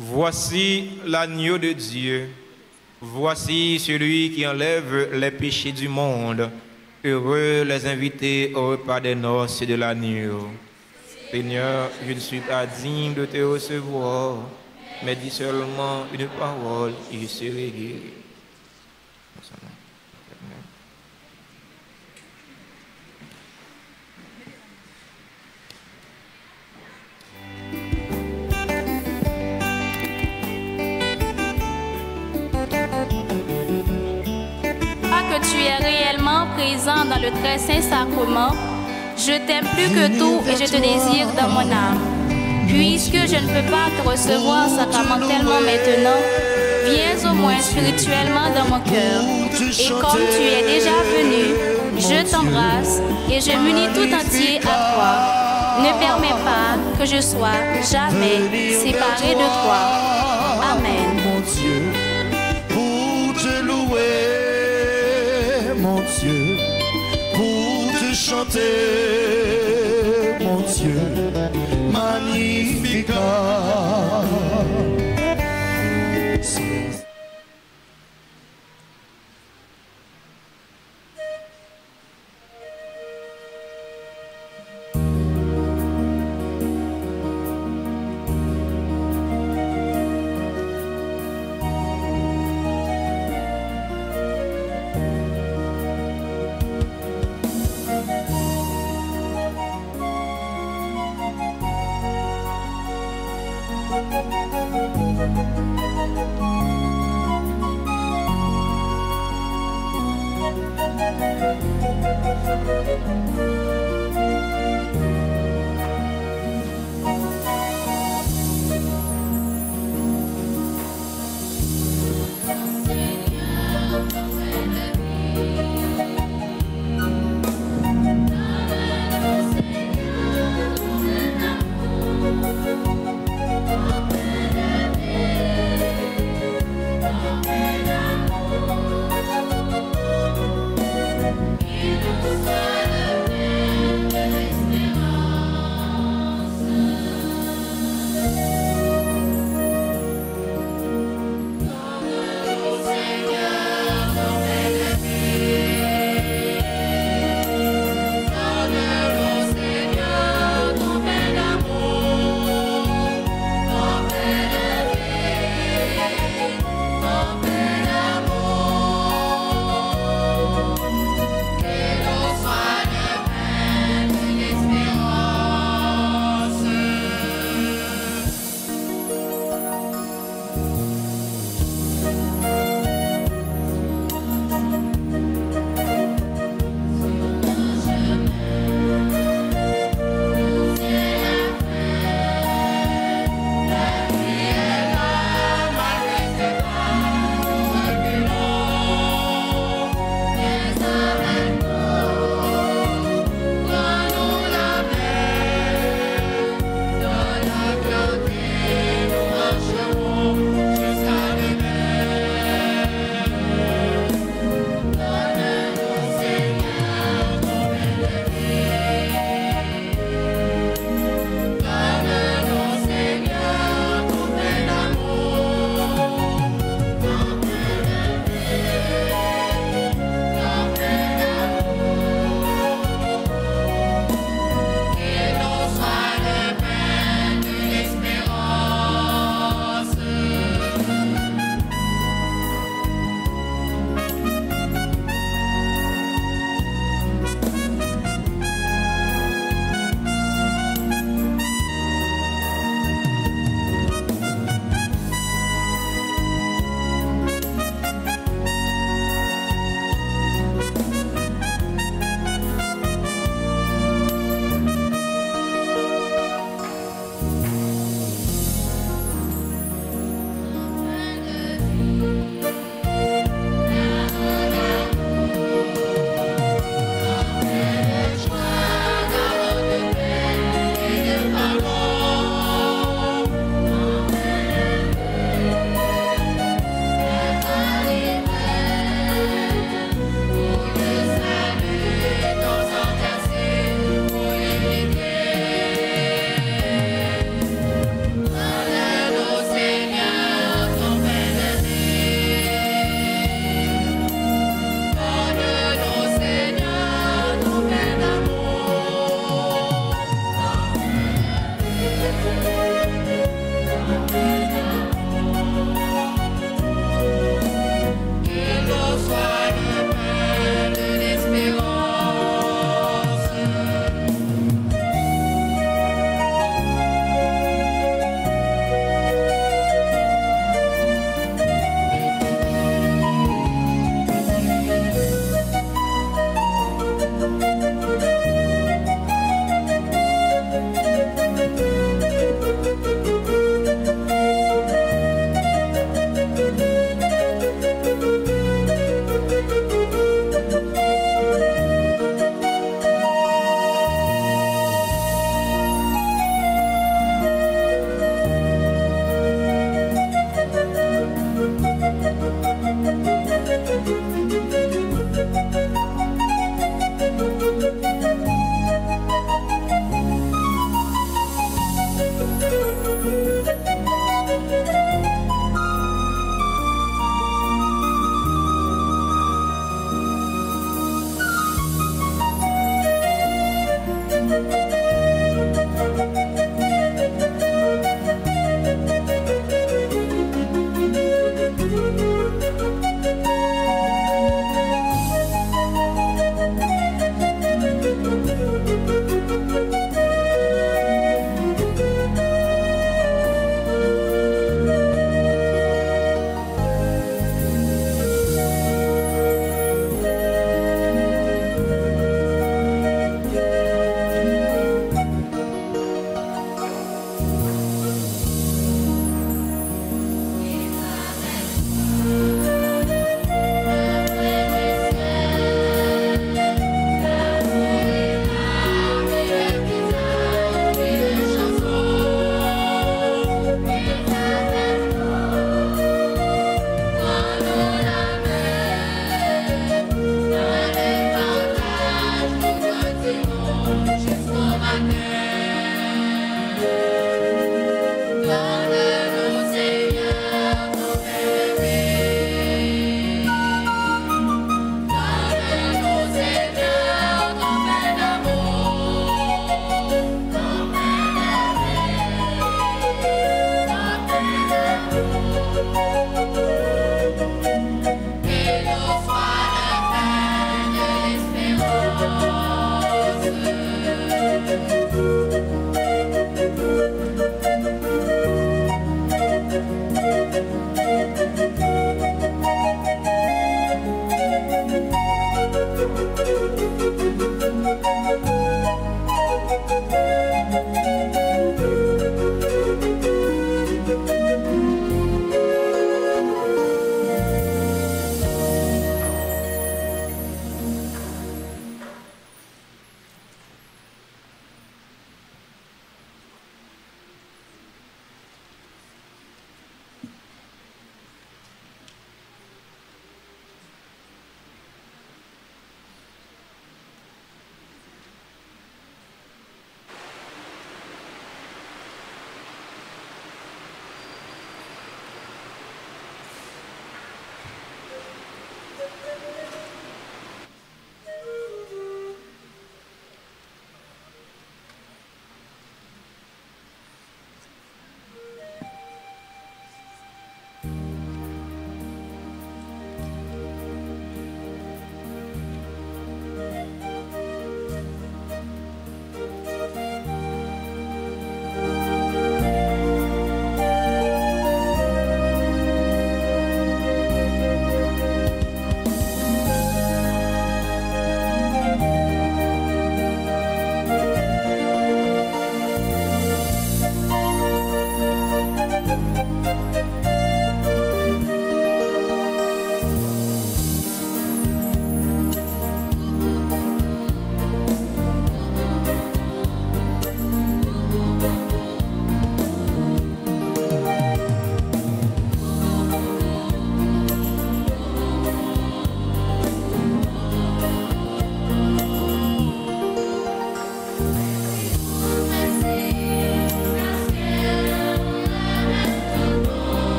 Voici l'agneau de Dieu. Voici celui qui enlève les péchés du monde. Heureux les invités au repas des noces de l'agneau. Seigneur, je ne suis pas digne de te recevoir, mais dis seulement une parole et je serai guéri. Tu es réellement présent dans le très saint sacrement, je t'aime plus que tout et je te désire dans mon âme. Puisque je ne peux pas te recevoir sacramentellement maintenant, viens au moins spirituellement dans mon cœur. Et comme tu es déjà venu, je t'embrasse et je m'unis tout entier à toi. Ne permets pas que je sois jamais séparé de toi. Amen. Mon Dieu, pour te louer, mon Dieu, pour te chanter, mon Dieu, Magnificat. Que nos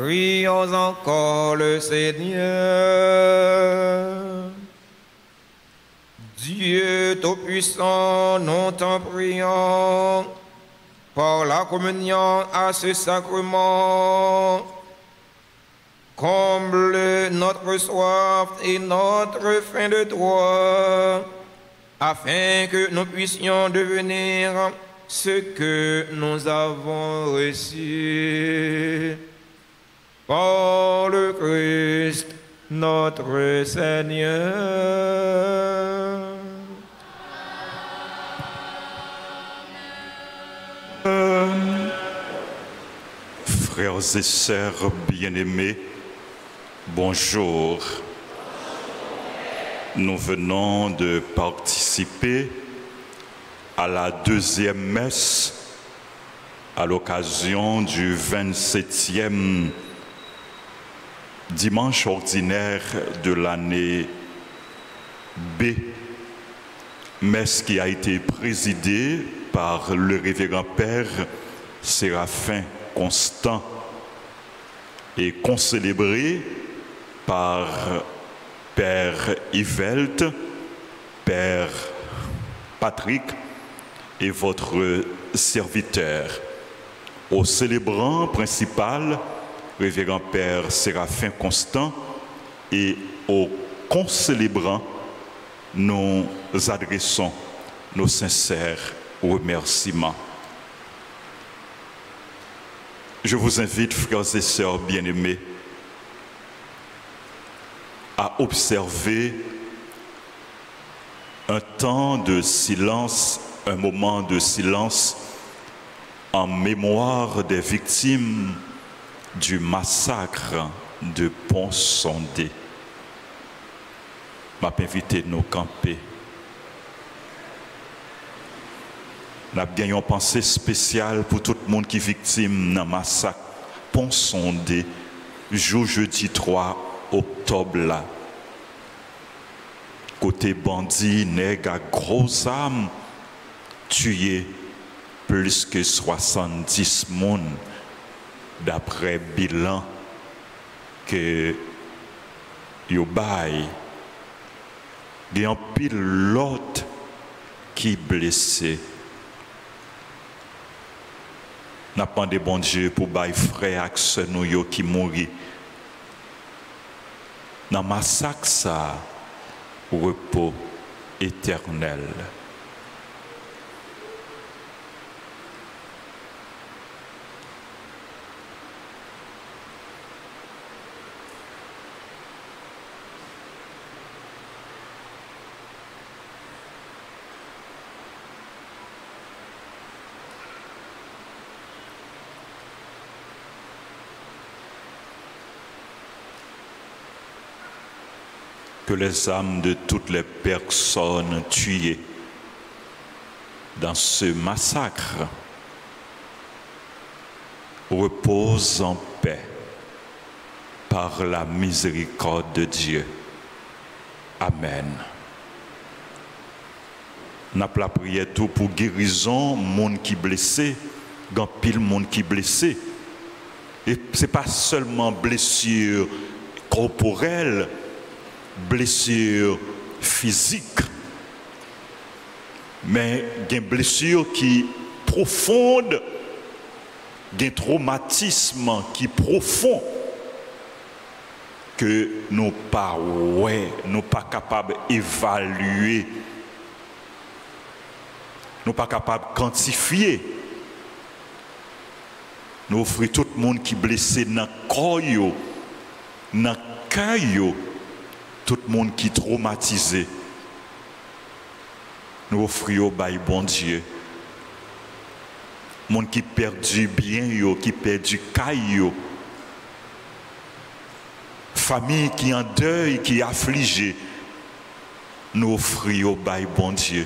Prions encore le Seigneur. Dieu Tout-Puissant, nous t'en prions, par la communion à ce sacrement, comble notre soif et notre faim de toi, afin que nous puissions devenir ce que nous avons reçu. Par le Christ, notre Seigneur. Frères et sœurs bien-aimés, bonjour. Nous venons de participer à la deuxième messe à l'occasion du 27e dimanche ordinaire de l'année B, messe qui a été présidée par le révérend Père Séraphin Constant et concélébrée par Père Yvelt, Père Patrick et votre serviteur. Au célébrant principal, révérend Père Séraphin Constant, et au concélébrant, nous adressons nos sincères remerciements. Je vous invite, frères et sœurs bien-aimés, à observer un temps de silence, un moment de silence en mémoire des victimes du massacre de Pont-Sondé. Je vais inviter nos camper. Nous avons une pensée spéciale pour tout le monde qui est victime d'un massacre Pont-Sondé, jour jeudi 3 octobre là. Côté bandit, nègre à gros âmes, tué plus que 70 personnes d'après bilan que yo bail. Il y a un pilote qui blessé. N'a pas de bon Dieu pour bail frère ak sœur nou yo qui mouri. Dans massacre ça, repos éternel. les âmes de toutes les personnes tuées dans ce massacre reposent en paix par la miséricorde de Dieu. Amen. N'a pas la prière tout pour guérison, monde qui blessé, grand pile monde qui blessé. Et c'est pas seulement blessure corporelle, blessure physique, mais des blessures qui profondes, des traumatismes qui profonds que nous pas capables d'évaluer, nous pas capables de quantifier. Nous offrons tout le monde qui est blessé dans le corps, dans le cœur, tout le monde qui est traumatisé. Nous offrons au bon Dieu. Le monde qui perd du bien, qui perd du caillou. Famille qui est en deuil, qui est affligée. Nous offrons au bon Dieu.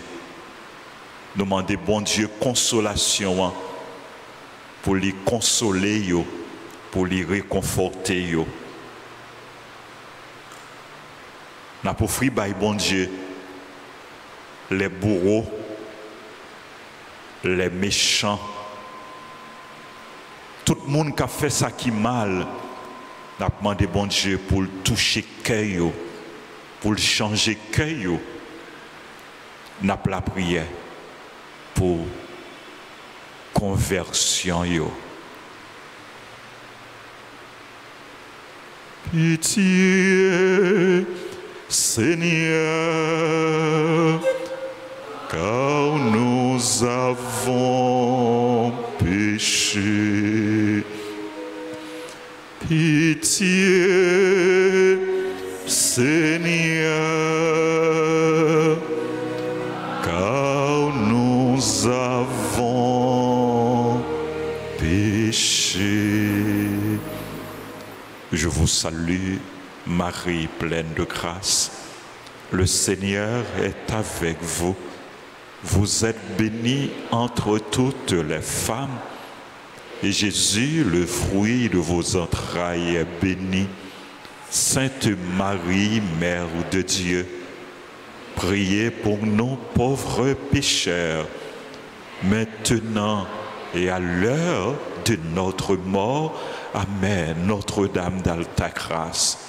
Nous demandons bon Dieu consolation pour les consoler, pour les réconforter. Nous avons offert bon Dieu les bourreaux, les méchants, tout le monde qui a fait ça qui est mal. Nous avons demandé bon Dieu pour le toucher le cœur, pour le changer le cœur. Nous avons la prière pour conversion. Pitié, Seigneur, car nous avons péché. Pitié, Seigneur, car nous avons péché. Je vous salue, Marie pleine de grâce. Le Seigneur est avec vous. Vous êtes bénie entre toutes les femmes. Et Jésus, le fruit de vos entrailles, est béni. Sainte Marie, Mère de Dieu, priez pour nous pauvres pécheurs, maintenant et à l'heure de notre mort. Amen. Notre-Dame d'Alta Grâce.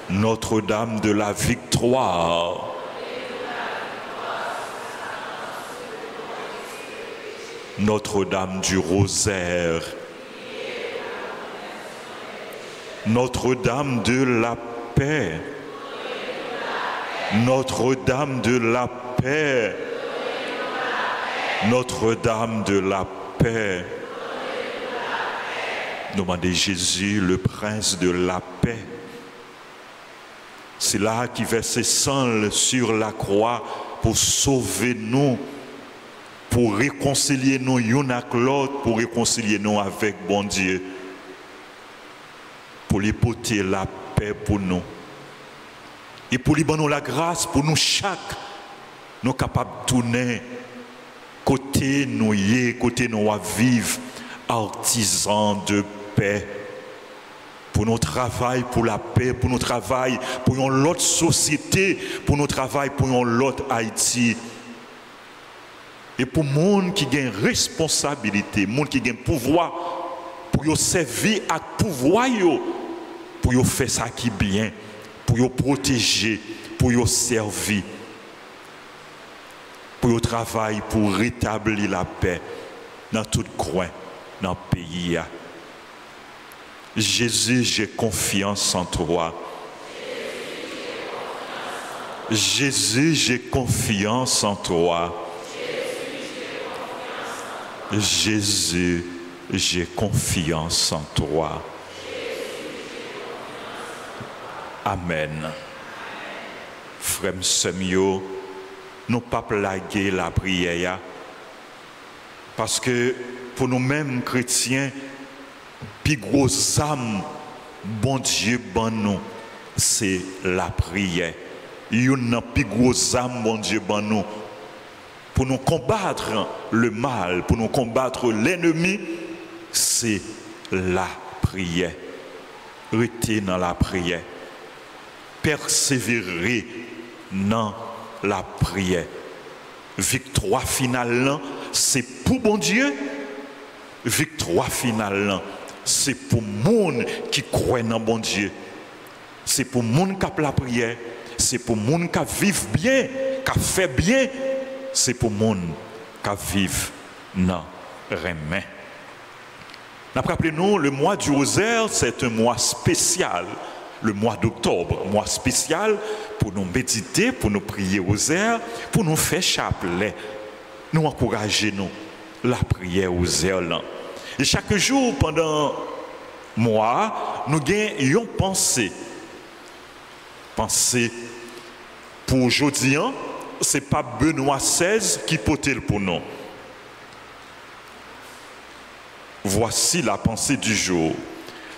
Notre-Dame de la Victoire. Notre-Dame du Rosaire. Notre-Dame de la Paix. Notre-Dame de la Paix. Notre-Dame de la Paix. Demandez Jésus, le Prince de la Paix. C'est là qui verse sang sur la croix pour sauver nous, pour réconcilier nous l'un avec l'autre, pour réconcilier nous avec bon Dieu, pour lui porter la paix pour nous. Et pour lui donner la grâce pour nous chaque, nous capables de tourner côté nous à vivre, artisans de paix. Pour notre travail, pour la paix, pour notre travail, pour une autre société, pour notre travail, pour une autre Haïti. Et pour les gens qui ont responsabilité, les gens qui ont pouvoir, pour servir à pouvoir, pour faire ça qui est bien, pour protéger, pour servir, pour travailler, pour rétablir la paix dans tout coin, dans le pays. Jésus, j'ai confiance en toi. Jésus, j'ai confiance en toi. Jésus, j'ai confiance en toi. Amen. Frère Semio, nous pas plaguer la prière. Parce que pour nous-mêmes chrétiens, plus grosse âme, bon Dieu, bon nous, c'est la prière. Une plus grosse âme, bon Dieu, bon nous, pour nous combattre le mal, pour nous combattre l'ennemi, c'est la prière. Restez dans la prière. Persévérer dans la prière. Victoire finale, c'est pour bon Dieu. Victoire finale, c'est pour le monde qui croit dans bon Dieu. C'est pour le monde qui a la prière. C'est pour le monde qui vit bien, qui fait bien. C'est pour le monde qui vit dans remède. Rappelez-nous, le mois du rosaire, c'est un mois spécial. Le mois d'octobre, mois spécial pour nous méditer, pour nous prier rosaire, pour nous faire chapelet. Nous encourager nous la prière rosaire là. Et chaque jour pendant mois, nous gagnons pensée. Pensée pour aujourd'hui, c'est pas Benoît XVI qui porte pour nous. Voici la pensée du jour.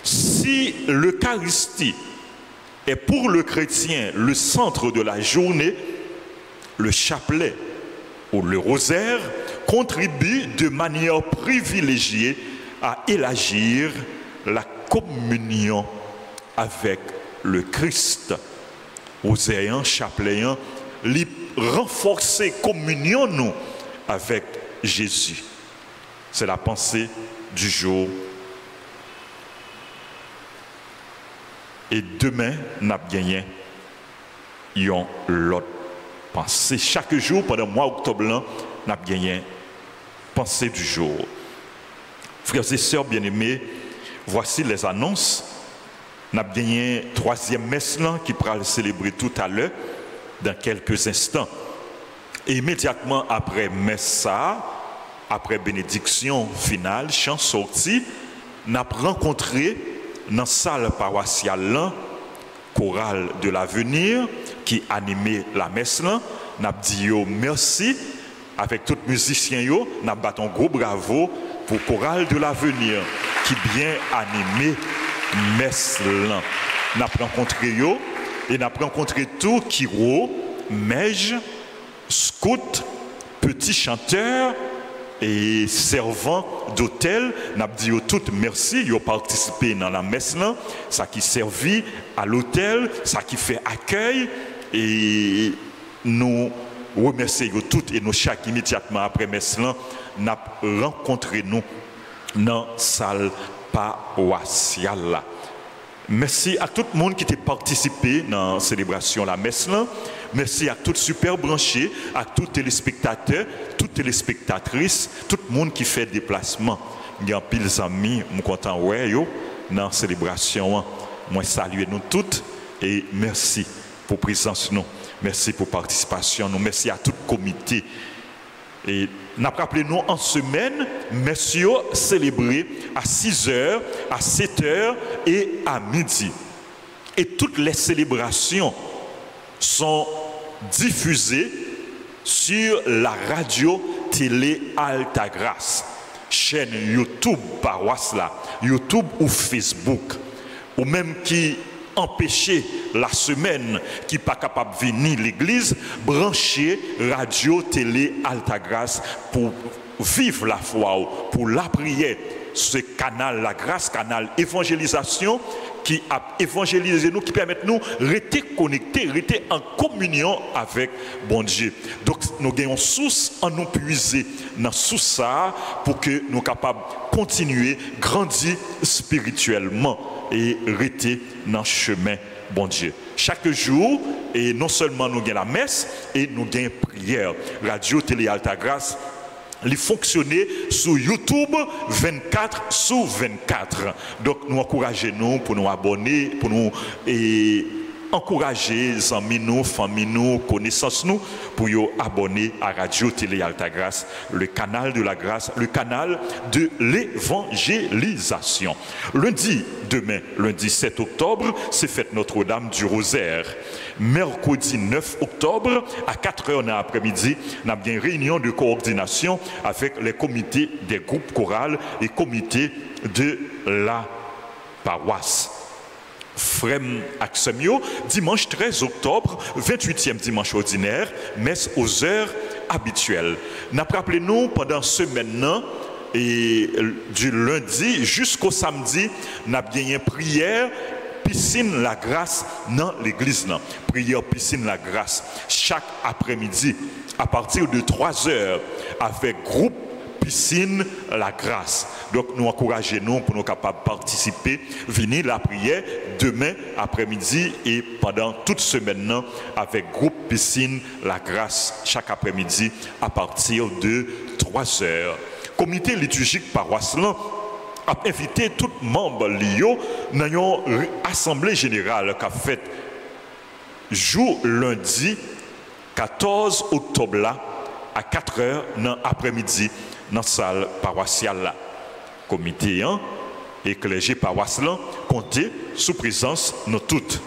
Si l'Eucharistie est pour le chrétien le centre de la journée, le chapelet ou le rosaire contribue de manière privilégiée à élargir la communion avec le Christ. Rosaire, chapelet, renforcer communion nous avec Jésus. C'est la pensée du jour. Et demain, nous avons gagné l'autre pensée. Chaque jour, pendant le mois d'octobre, nous avons gagné pensée du jour. Frères et sœurs bien-aimés, voici les annonces. Nous avons gagné troisième messe qui pourra le célébrer tout à l'heure, dans quelques instants. Et immédiatement après messe, après bénédiction finale, chant sorti, nous avons rencontré dans la salle paroissiale, chorale de l'avenir, qui animait la messe, nous avons dit merci avec tous les musiciens, nous avons battu un gros bravo pour chorale de l'avenir, qui bien animé la messe. Nous avons rencontré et nous avons rencontré tout Kiro, Mège, scout, petit chanteur, et servants d'hôtel, nous avons dit toutes merci, ils ont participé dans la messe, ça qui servit à l'hôtel, ça qui fait accueil, et nous remercions toutes et nous chaque immédiatement après messe, nous avons rencontré nous dans la salle paroissiale. Merci à tout le monde qui a participé dans la célébration de la messe. Merci à tous les super branchés, à tous les téléspectateurs, toutes les téléspectatrices, tout le monde qui fait déplacement. Il y a pile d'amis, je suis content dans la célébration. Moi, salue nous toutes et merci pour la présence. Merci pour la participation. Merci à tout le comité. Et nous rappelons en semaine, messieurs célébrés à 6h, à 7h et à midi. Et toutes les célébrations sont diffusées sur la radio télé Altagrace, chaîne YouTube paroisse là, YouTube ou Facebook, ou même qui empêcher la semaine qui n'est pas capable de venir à l'église, brancher radio, télé, Altagrace pour vivre la foi, pour la prière. Ce canal, la grâce, canal évangélisation qui a évangélisé nous, qui permet nous de rester connectés, rester en communion avec bon Dieu. Donc nous avons source en nous puiser dans sous ça pour que nous soyons capables de continuer, grandir spirituellement et rester dans le chemin bon Dieu. Chaque jour, et non seulement nous avons la messe, et nous avons prière. Radio, télé, Altagrace, les fonctionner sur YouTube 24/24. Donc nous encourageons nous pour nous abonner, pour nous encourager les amis, nous, familles, nous, connaissances, nous, pour nous abonner à Radio Télé Altagrace, le canal de la grâce, le canal de l'évangélisation. Lundi, demain, lundi 7 octobre, c'est fête Notre-Dame du Rosaire. Mercredi 9 octobre, à 4h dans l'après-midi, nous avons une réunion de coordination avec les comités des groupes chorales et comités de la paroisse. Frère Axemio, dimanche 13 octobre, 28e dimanche ordinaire, messe aux heures habituelles. Nous rappelons pendant ce semaine, et du lundi jusqu'au samedi, nous avons gagné prière, piscine la grâce dans l'église. Prière, piscine la grâce, chaque après-midi, à partir de 3 heures, avec groupe piscine la grâce. Donc nous encourageons pour nous capables de participer, venir la prière demain après-midi et pendant toute semaine avec groupe piscine la grâce chaque après-midi à partir de 3 heures. Comité liturgique paroisse a invité tout membre Lio dans une assemblée générale qu'a fait jour lundi 14 octobre là à 4 heures dans l'après-midi dans la salle paroissiale. Comité et clergé paroissial comptait sous présence de toutes.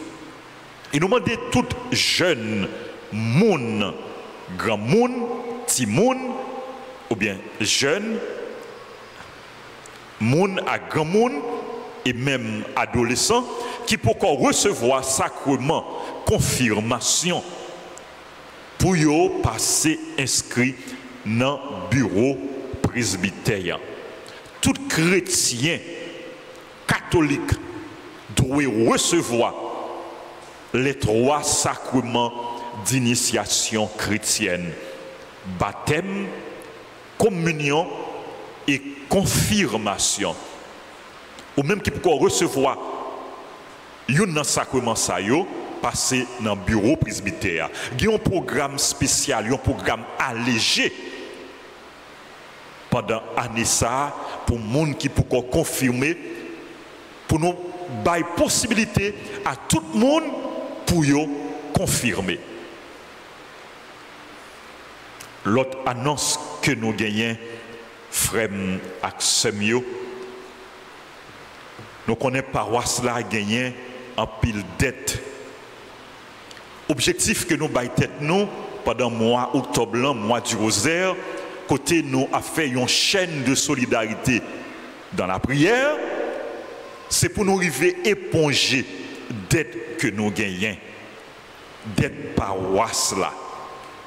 Et nous demandons tout jeune moun, grand moun, petit moun, ou bien jeune, moun à grand moun, et même adolescent, qui pourquoi recevoir sacrement, confirmation, pour y passer inscrit dans le bureau presbytérien. Tout chrétien catholique doit recevoir les 3 sacrements d'initiation chrétienne: baptême, communion et confirmation. Ou même qui peut recevoir un sacrement ça yo passer dans le bureau presbytère. Il y a un programme spécial, un programme allégé pendant l'année ça pour les gens qui peuvent confirmer, pour nous donner possibilité à tout le monde pour confirmer. L'autre annonce que nous gagnons, frère Axemio, nous connaissons paroisse là gagné en pile dette. Objectif que nous baillons tête nous pendant le mois octobre, le mois du rosaire, côté nous a fait une chaîne de solidarité dans la prière, c'est pour nous arriver à éponger dette que nous gagnons, dette paroisse là.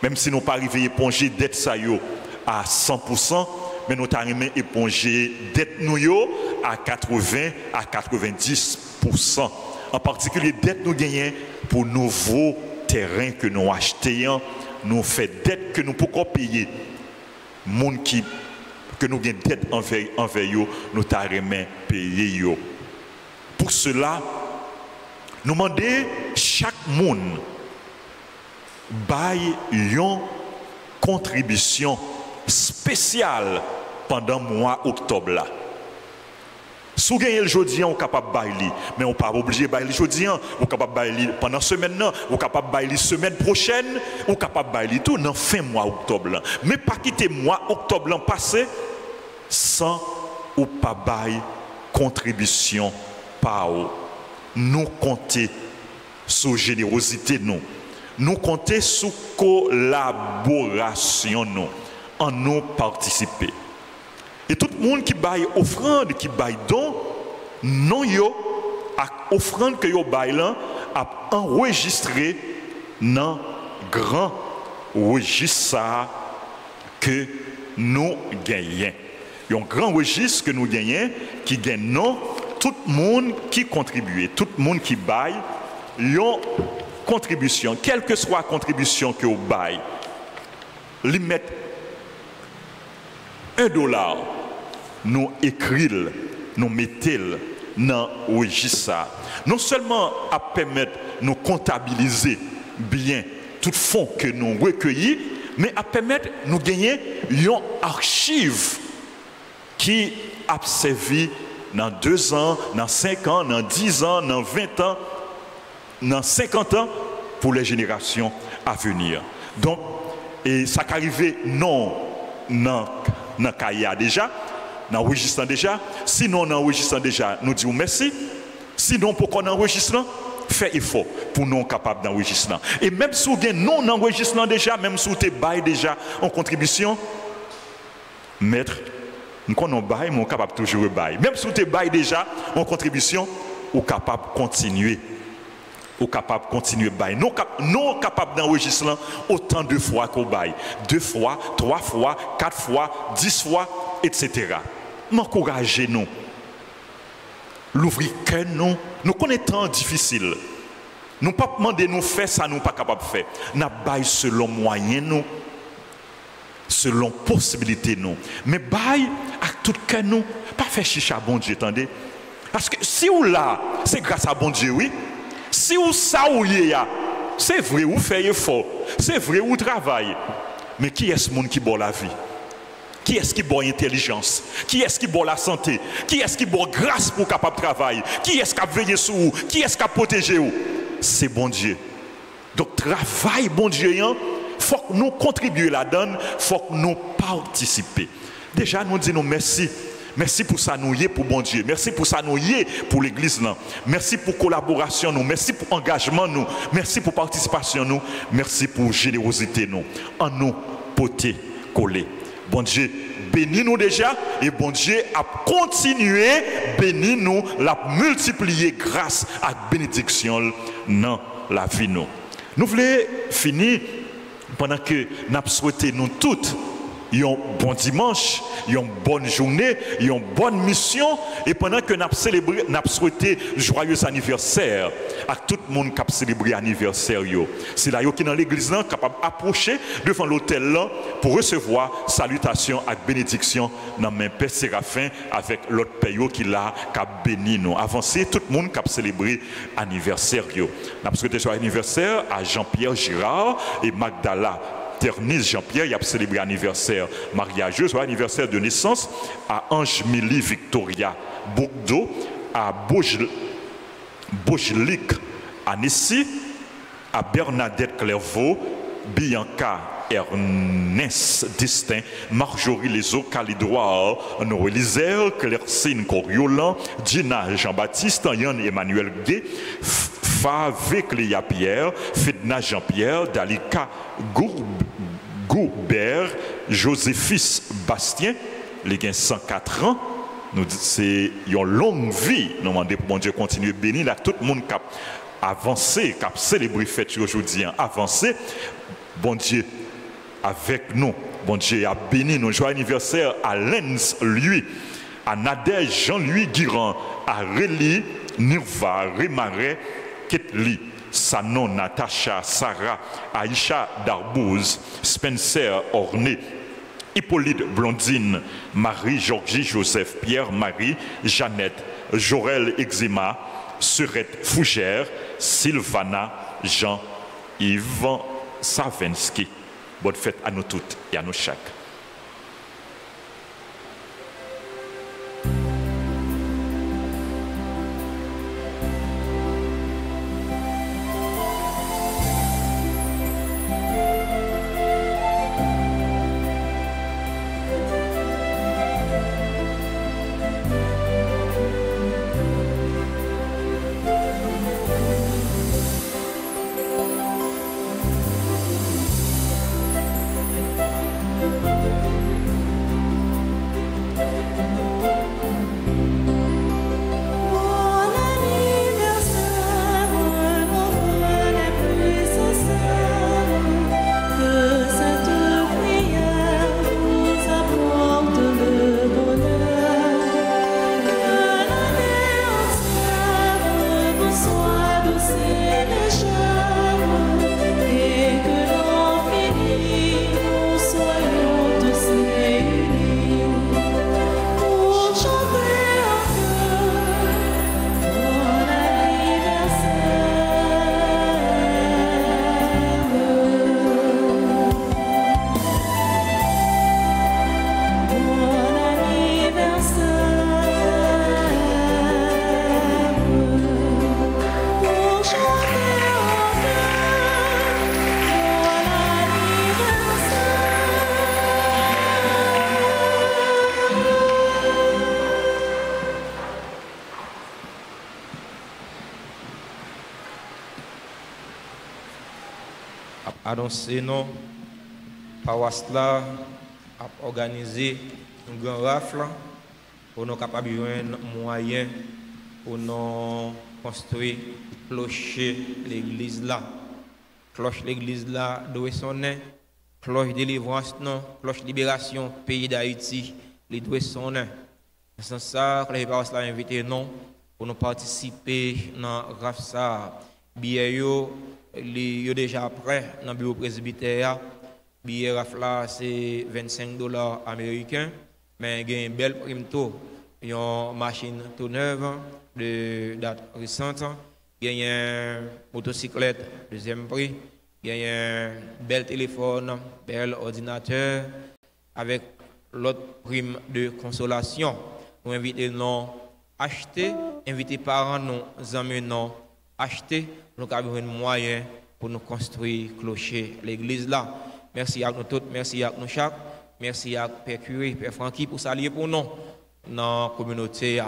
Même si nous pas arrivé à éponger dette ça yo à 100%, mais nous arrivons à éponger dette nous yo à 80 à 90%. En particulier dette nous gagnons pour nouveaux terrains que nous achetons, nous fait dette que nous pouvons payer. Monde qui que nous gagnons dette envers eux, nous t'arrêtons payer yo. Pour cela, nous demandons chaque monde baille une contribution spéciale pendant le mois octobre là. Si vous gagnez le jeudi, vous êtes capable de bailler, mais vous n'êtes pas obligé de bailler le jeudi, vous êtes capable de bailler pendant la semaine, vous êtes capable de bailler la semaine prochaine, vous êtes capable de bailler tout dans la fin mois octobre là. Mais pas quitter le mois octobre là passé sans ou pas bailler contribution par nous compter sur générosité nous compter sur collaboration en nous participer. Et tout le monde qui baille offrande, qui baille don, non yo à offrande que yo baille là a enregistré dans grand registre que nous gagnons. Il y a un grand registre que nous gagnons qui gagne non tout le monde qui contribue, tout le monde qui baille, une contribution, quelle que soit la contribution que vous baille, lui mettre $1, nous écrivons, nous mettons dans le registre. Non seulement à permettre de nous comptabiliser bien tout fonds que nous recueillons, mais à permettre de nous gagner une archive qui a servi dans 2 ans, dans 5 ans, dans 10 ans, dans 20 ans, dans 50 ans pour les générations à venir. Donc, et ça qu'arrive non dans le CAIA déjà, dans l'enregistrement déjà. Sinon, dans l'enregistrement déjà, nous disons merci. Sinon, pour qu'on enregistre, fait effort pour nous capables d'enregistrer. Et même si vous avez non enregistrement déjà, même si vous avez déjà en contribution, mettre Nous connaissons bail, mais on est capable toujours de bail. Même si vous êtes bail déjà en contribution, vous êtes capable de continuer. Vous êtes capable de continuer de bail. Nous sommes capables d'enregistrer autant de fois qu'on bail. 2 fois, 3 fois, 4 fois, 10 fois, etc. M'encouragez-nous. L'ouvrir que nous connaissons temps difficile. Nous ne pouvons pas demander nous faire ça, nous ne sommes pas capables de faire. Nous bail selon moyens nous. Selon possibilité nous. Mais bail à tout cœur nous, pas faire chicha bon Dieu, attendez. Parce que si vous là, c'est grâce à bon Dieu, oui. Si vous ça ou c'est vrai vous faites effort, c'est vrai vous travaillez. Mais qui est ce monde qui boit la vie? Qui est-ce qui boit l'intelligence? Qui est-ce qui boit la santé? Qui est-ce qui boit grâce pour capable travailler? Qui est-ce qui a veillé sur vous? Qui est-ce qui a protégé vous? C'est bon Dieu. Donc travail bon Dieu, il faut que nous contribuions là-dedans, il faut que nous participions. Déjà, nous disons merci. Merci pour ça nous y est pour bon Dieu. Merci pour ça nous y est pour l'église. Merci pour collaboration nous. Merci pour engagement nous. Merci pour participation nous. Merci pour générosité nous. En nous, poter, coller. Bon Dieu, bénis-nous déjà. Et bon Dieu a continué, bénis-nous, la multiplier grâce à bénédiction dans la vie nous. Nous voulons finir pendant que nous souhaitons nous toutes un bon dimanche, une bonne journée, une bonne mission. Et pendant que nous célébrons, nous souhaitons joyeux anniversaire à tout le monde qui a célébré l'anniversaire. C'est là qui est dans l'église capable d'approcher devant l'autel pour recevoir salutation et bénédiction dans mes père Séraphin avec l'autre père qui l'a béni nous. Avancez tout le monde qui a célébré l'anniversaire. Nous souhaitons joyeux anniversaire à Jean-Pierre Girard et Magdala Ternis Jean-Pierre, il a célébré l'anniversaire mariageux, soit l'anniversaire de naissance à Ange-Mélie Victoria Bourdeau, à Bojlik Annecy, à Bernadette Clairvaux, Bianca Ernest Distin, Marjorie Lezo Calidroire, Noé Lisère, Claircine Coriolan, Gina Jean-Baptiste, Yann Emmanuel Gay, Fave Cléa Pierre, Fedna Jean-Pierre, Dalika Goubert, Joséphis Bastien, les 104 ans. C'est une longue vie. Nous demandons pour bon Dieu continuer à bénir là, tout le monde qui a avancé, qui a célébré fête aujourd'hui, avancé. Bon Dieu avec nous. Bon Dieu a béni nos joyeux anniversaire à Lens, lui, à Nadège Jean-Louis Guirand, à Réli, Nirva, Rémaret, Ketli, Sanon, Natacha, Sarah, Aïcha Darbouz, Spencer Orné, Hippolyte Blondine, Marie, Georgie, Joseph, Pierre, Marie, Jeannette, Jorel Exima, Serette Fougère, Sylvana, Jean-Yves Savensky. Bonne fête à nous toutes et à nous chaque. Annoncer non, paroisse là a organisé un grand rafle pour nous capables de moyens pour nous construire clocher l'église là. Cloche l'église là doit sonner, cloche délivrance non, cloche libération pays d'Haïti, les doit sonner. C'est ça que les parents là invité non pour nous participer dans RAFSA. Billet yo déjà prêt dans le bureau presbytère. Billet RAFLA c'est $25 américains, mais il y a une belle prime tôt. Il y a une machine tout neuve de date récente. Il y a une motocyclette deuxième prix. Il y a un bel téléphone, un bel ordinateur avec l'autre prime de consolation. Nous invitons à acheter, inviter parents, nous amenons acheter, nous avons un moyen pour nous construire clocher l'église là. Merci à nous tous, merci à nous chaque, merci à Père Curé, Père Francky pour s'allier pour nous dans la communauté.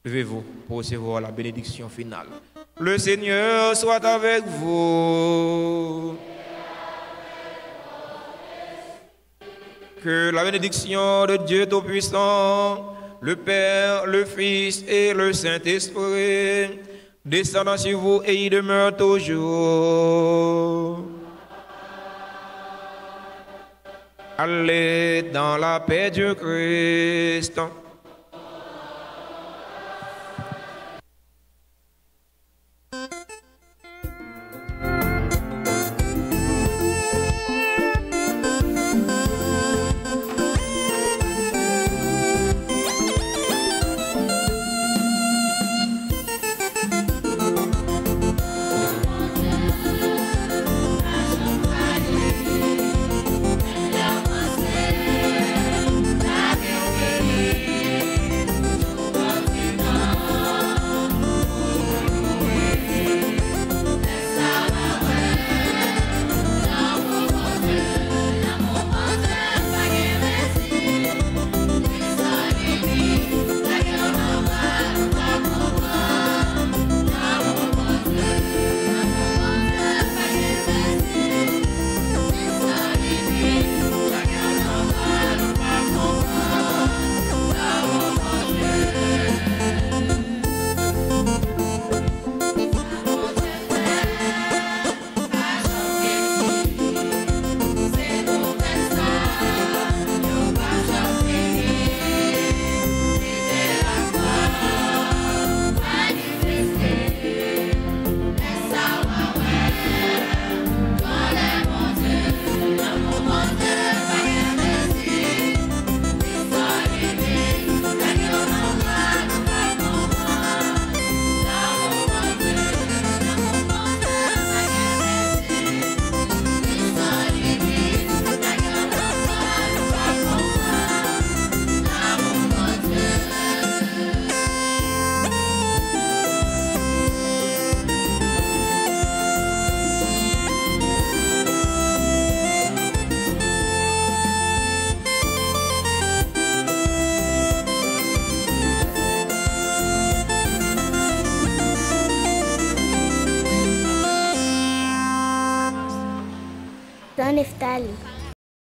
Levez-vous pour recevoir la bénédiction finale. Le Seigneur soit avec vous. Que la bénédiction de Dieu Tout-Puissant, le Père, le Fils et le Saint-Esprit descendant sur vous et y demeure toujours. Allez dans la paix du Christ. Nephtali.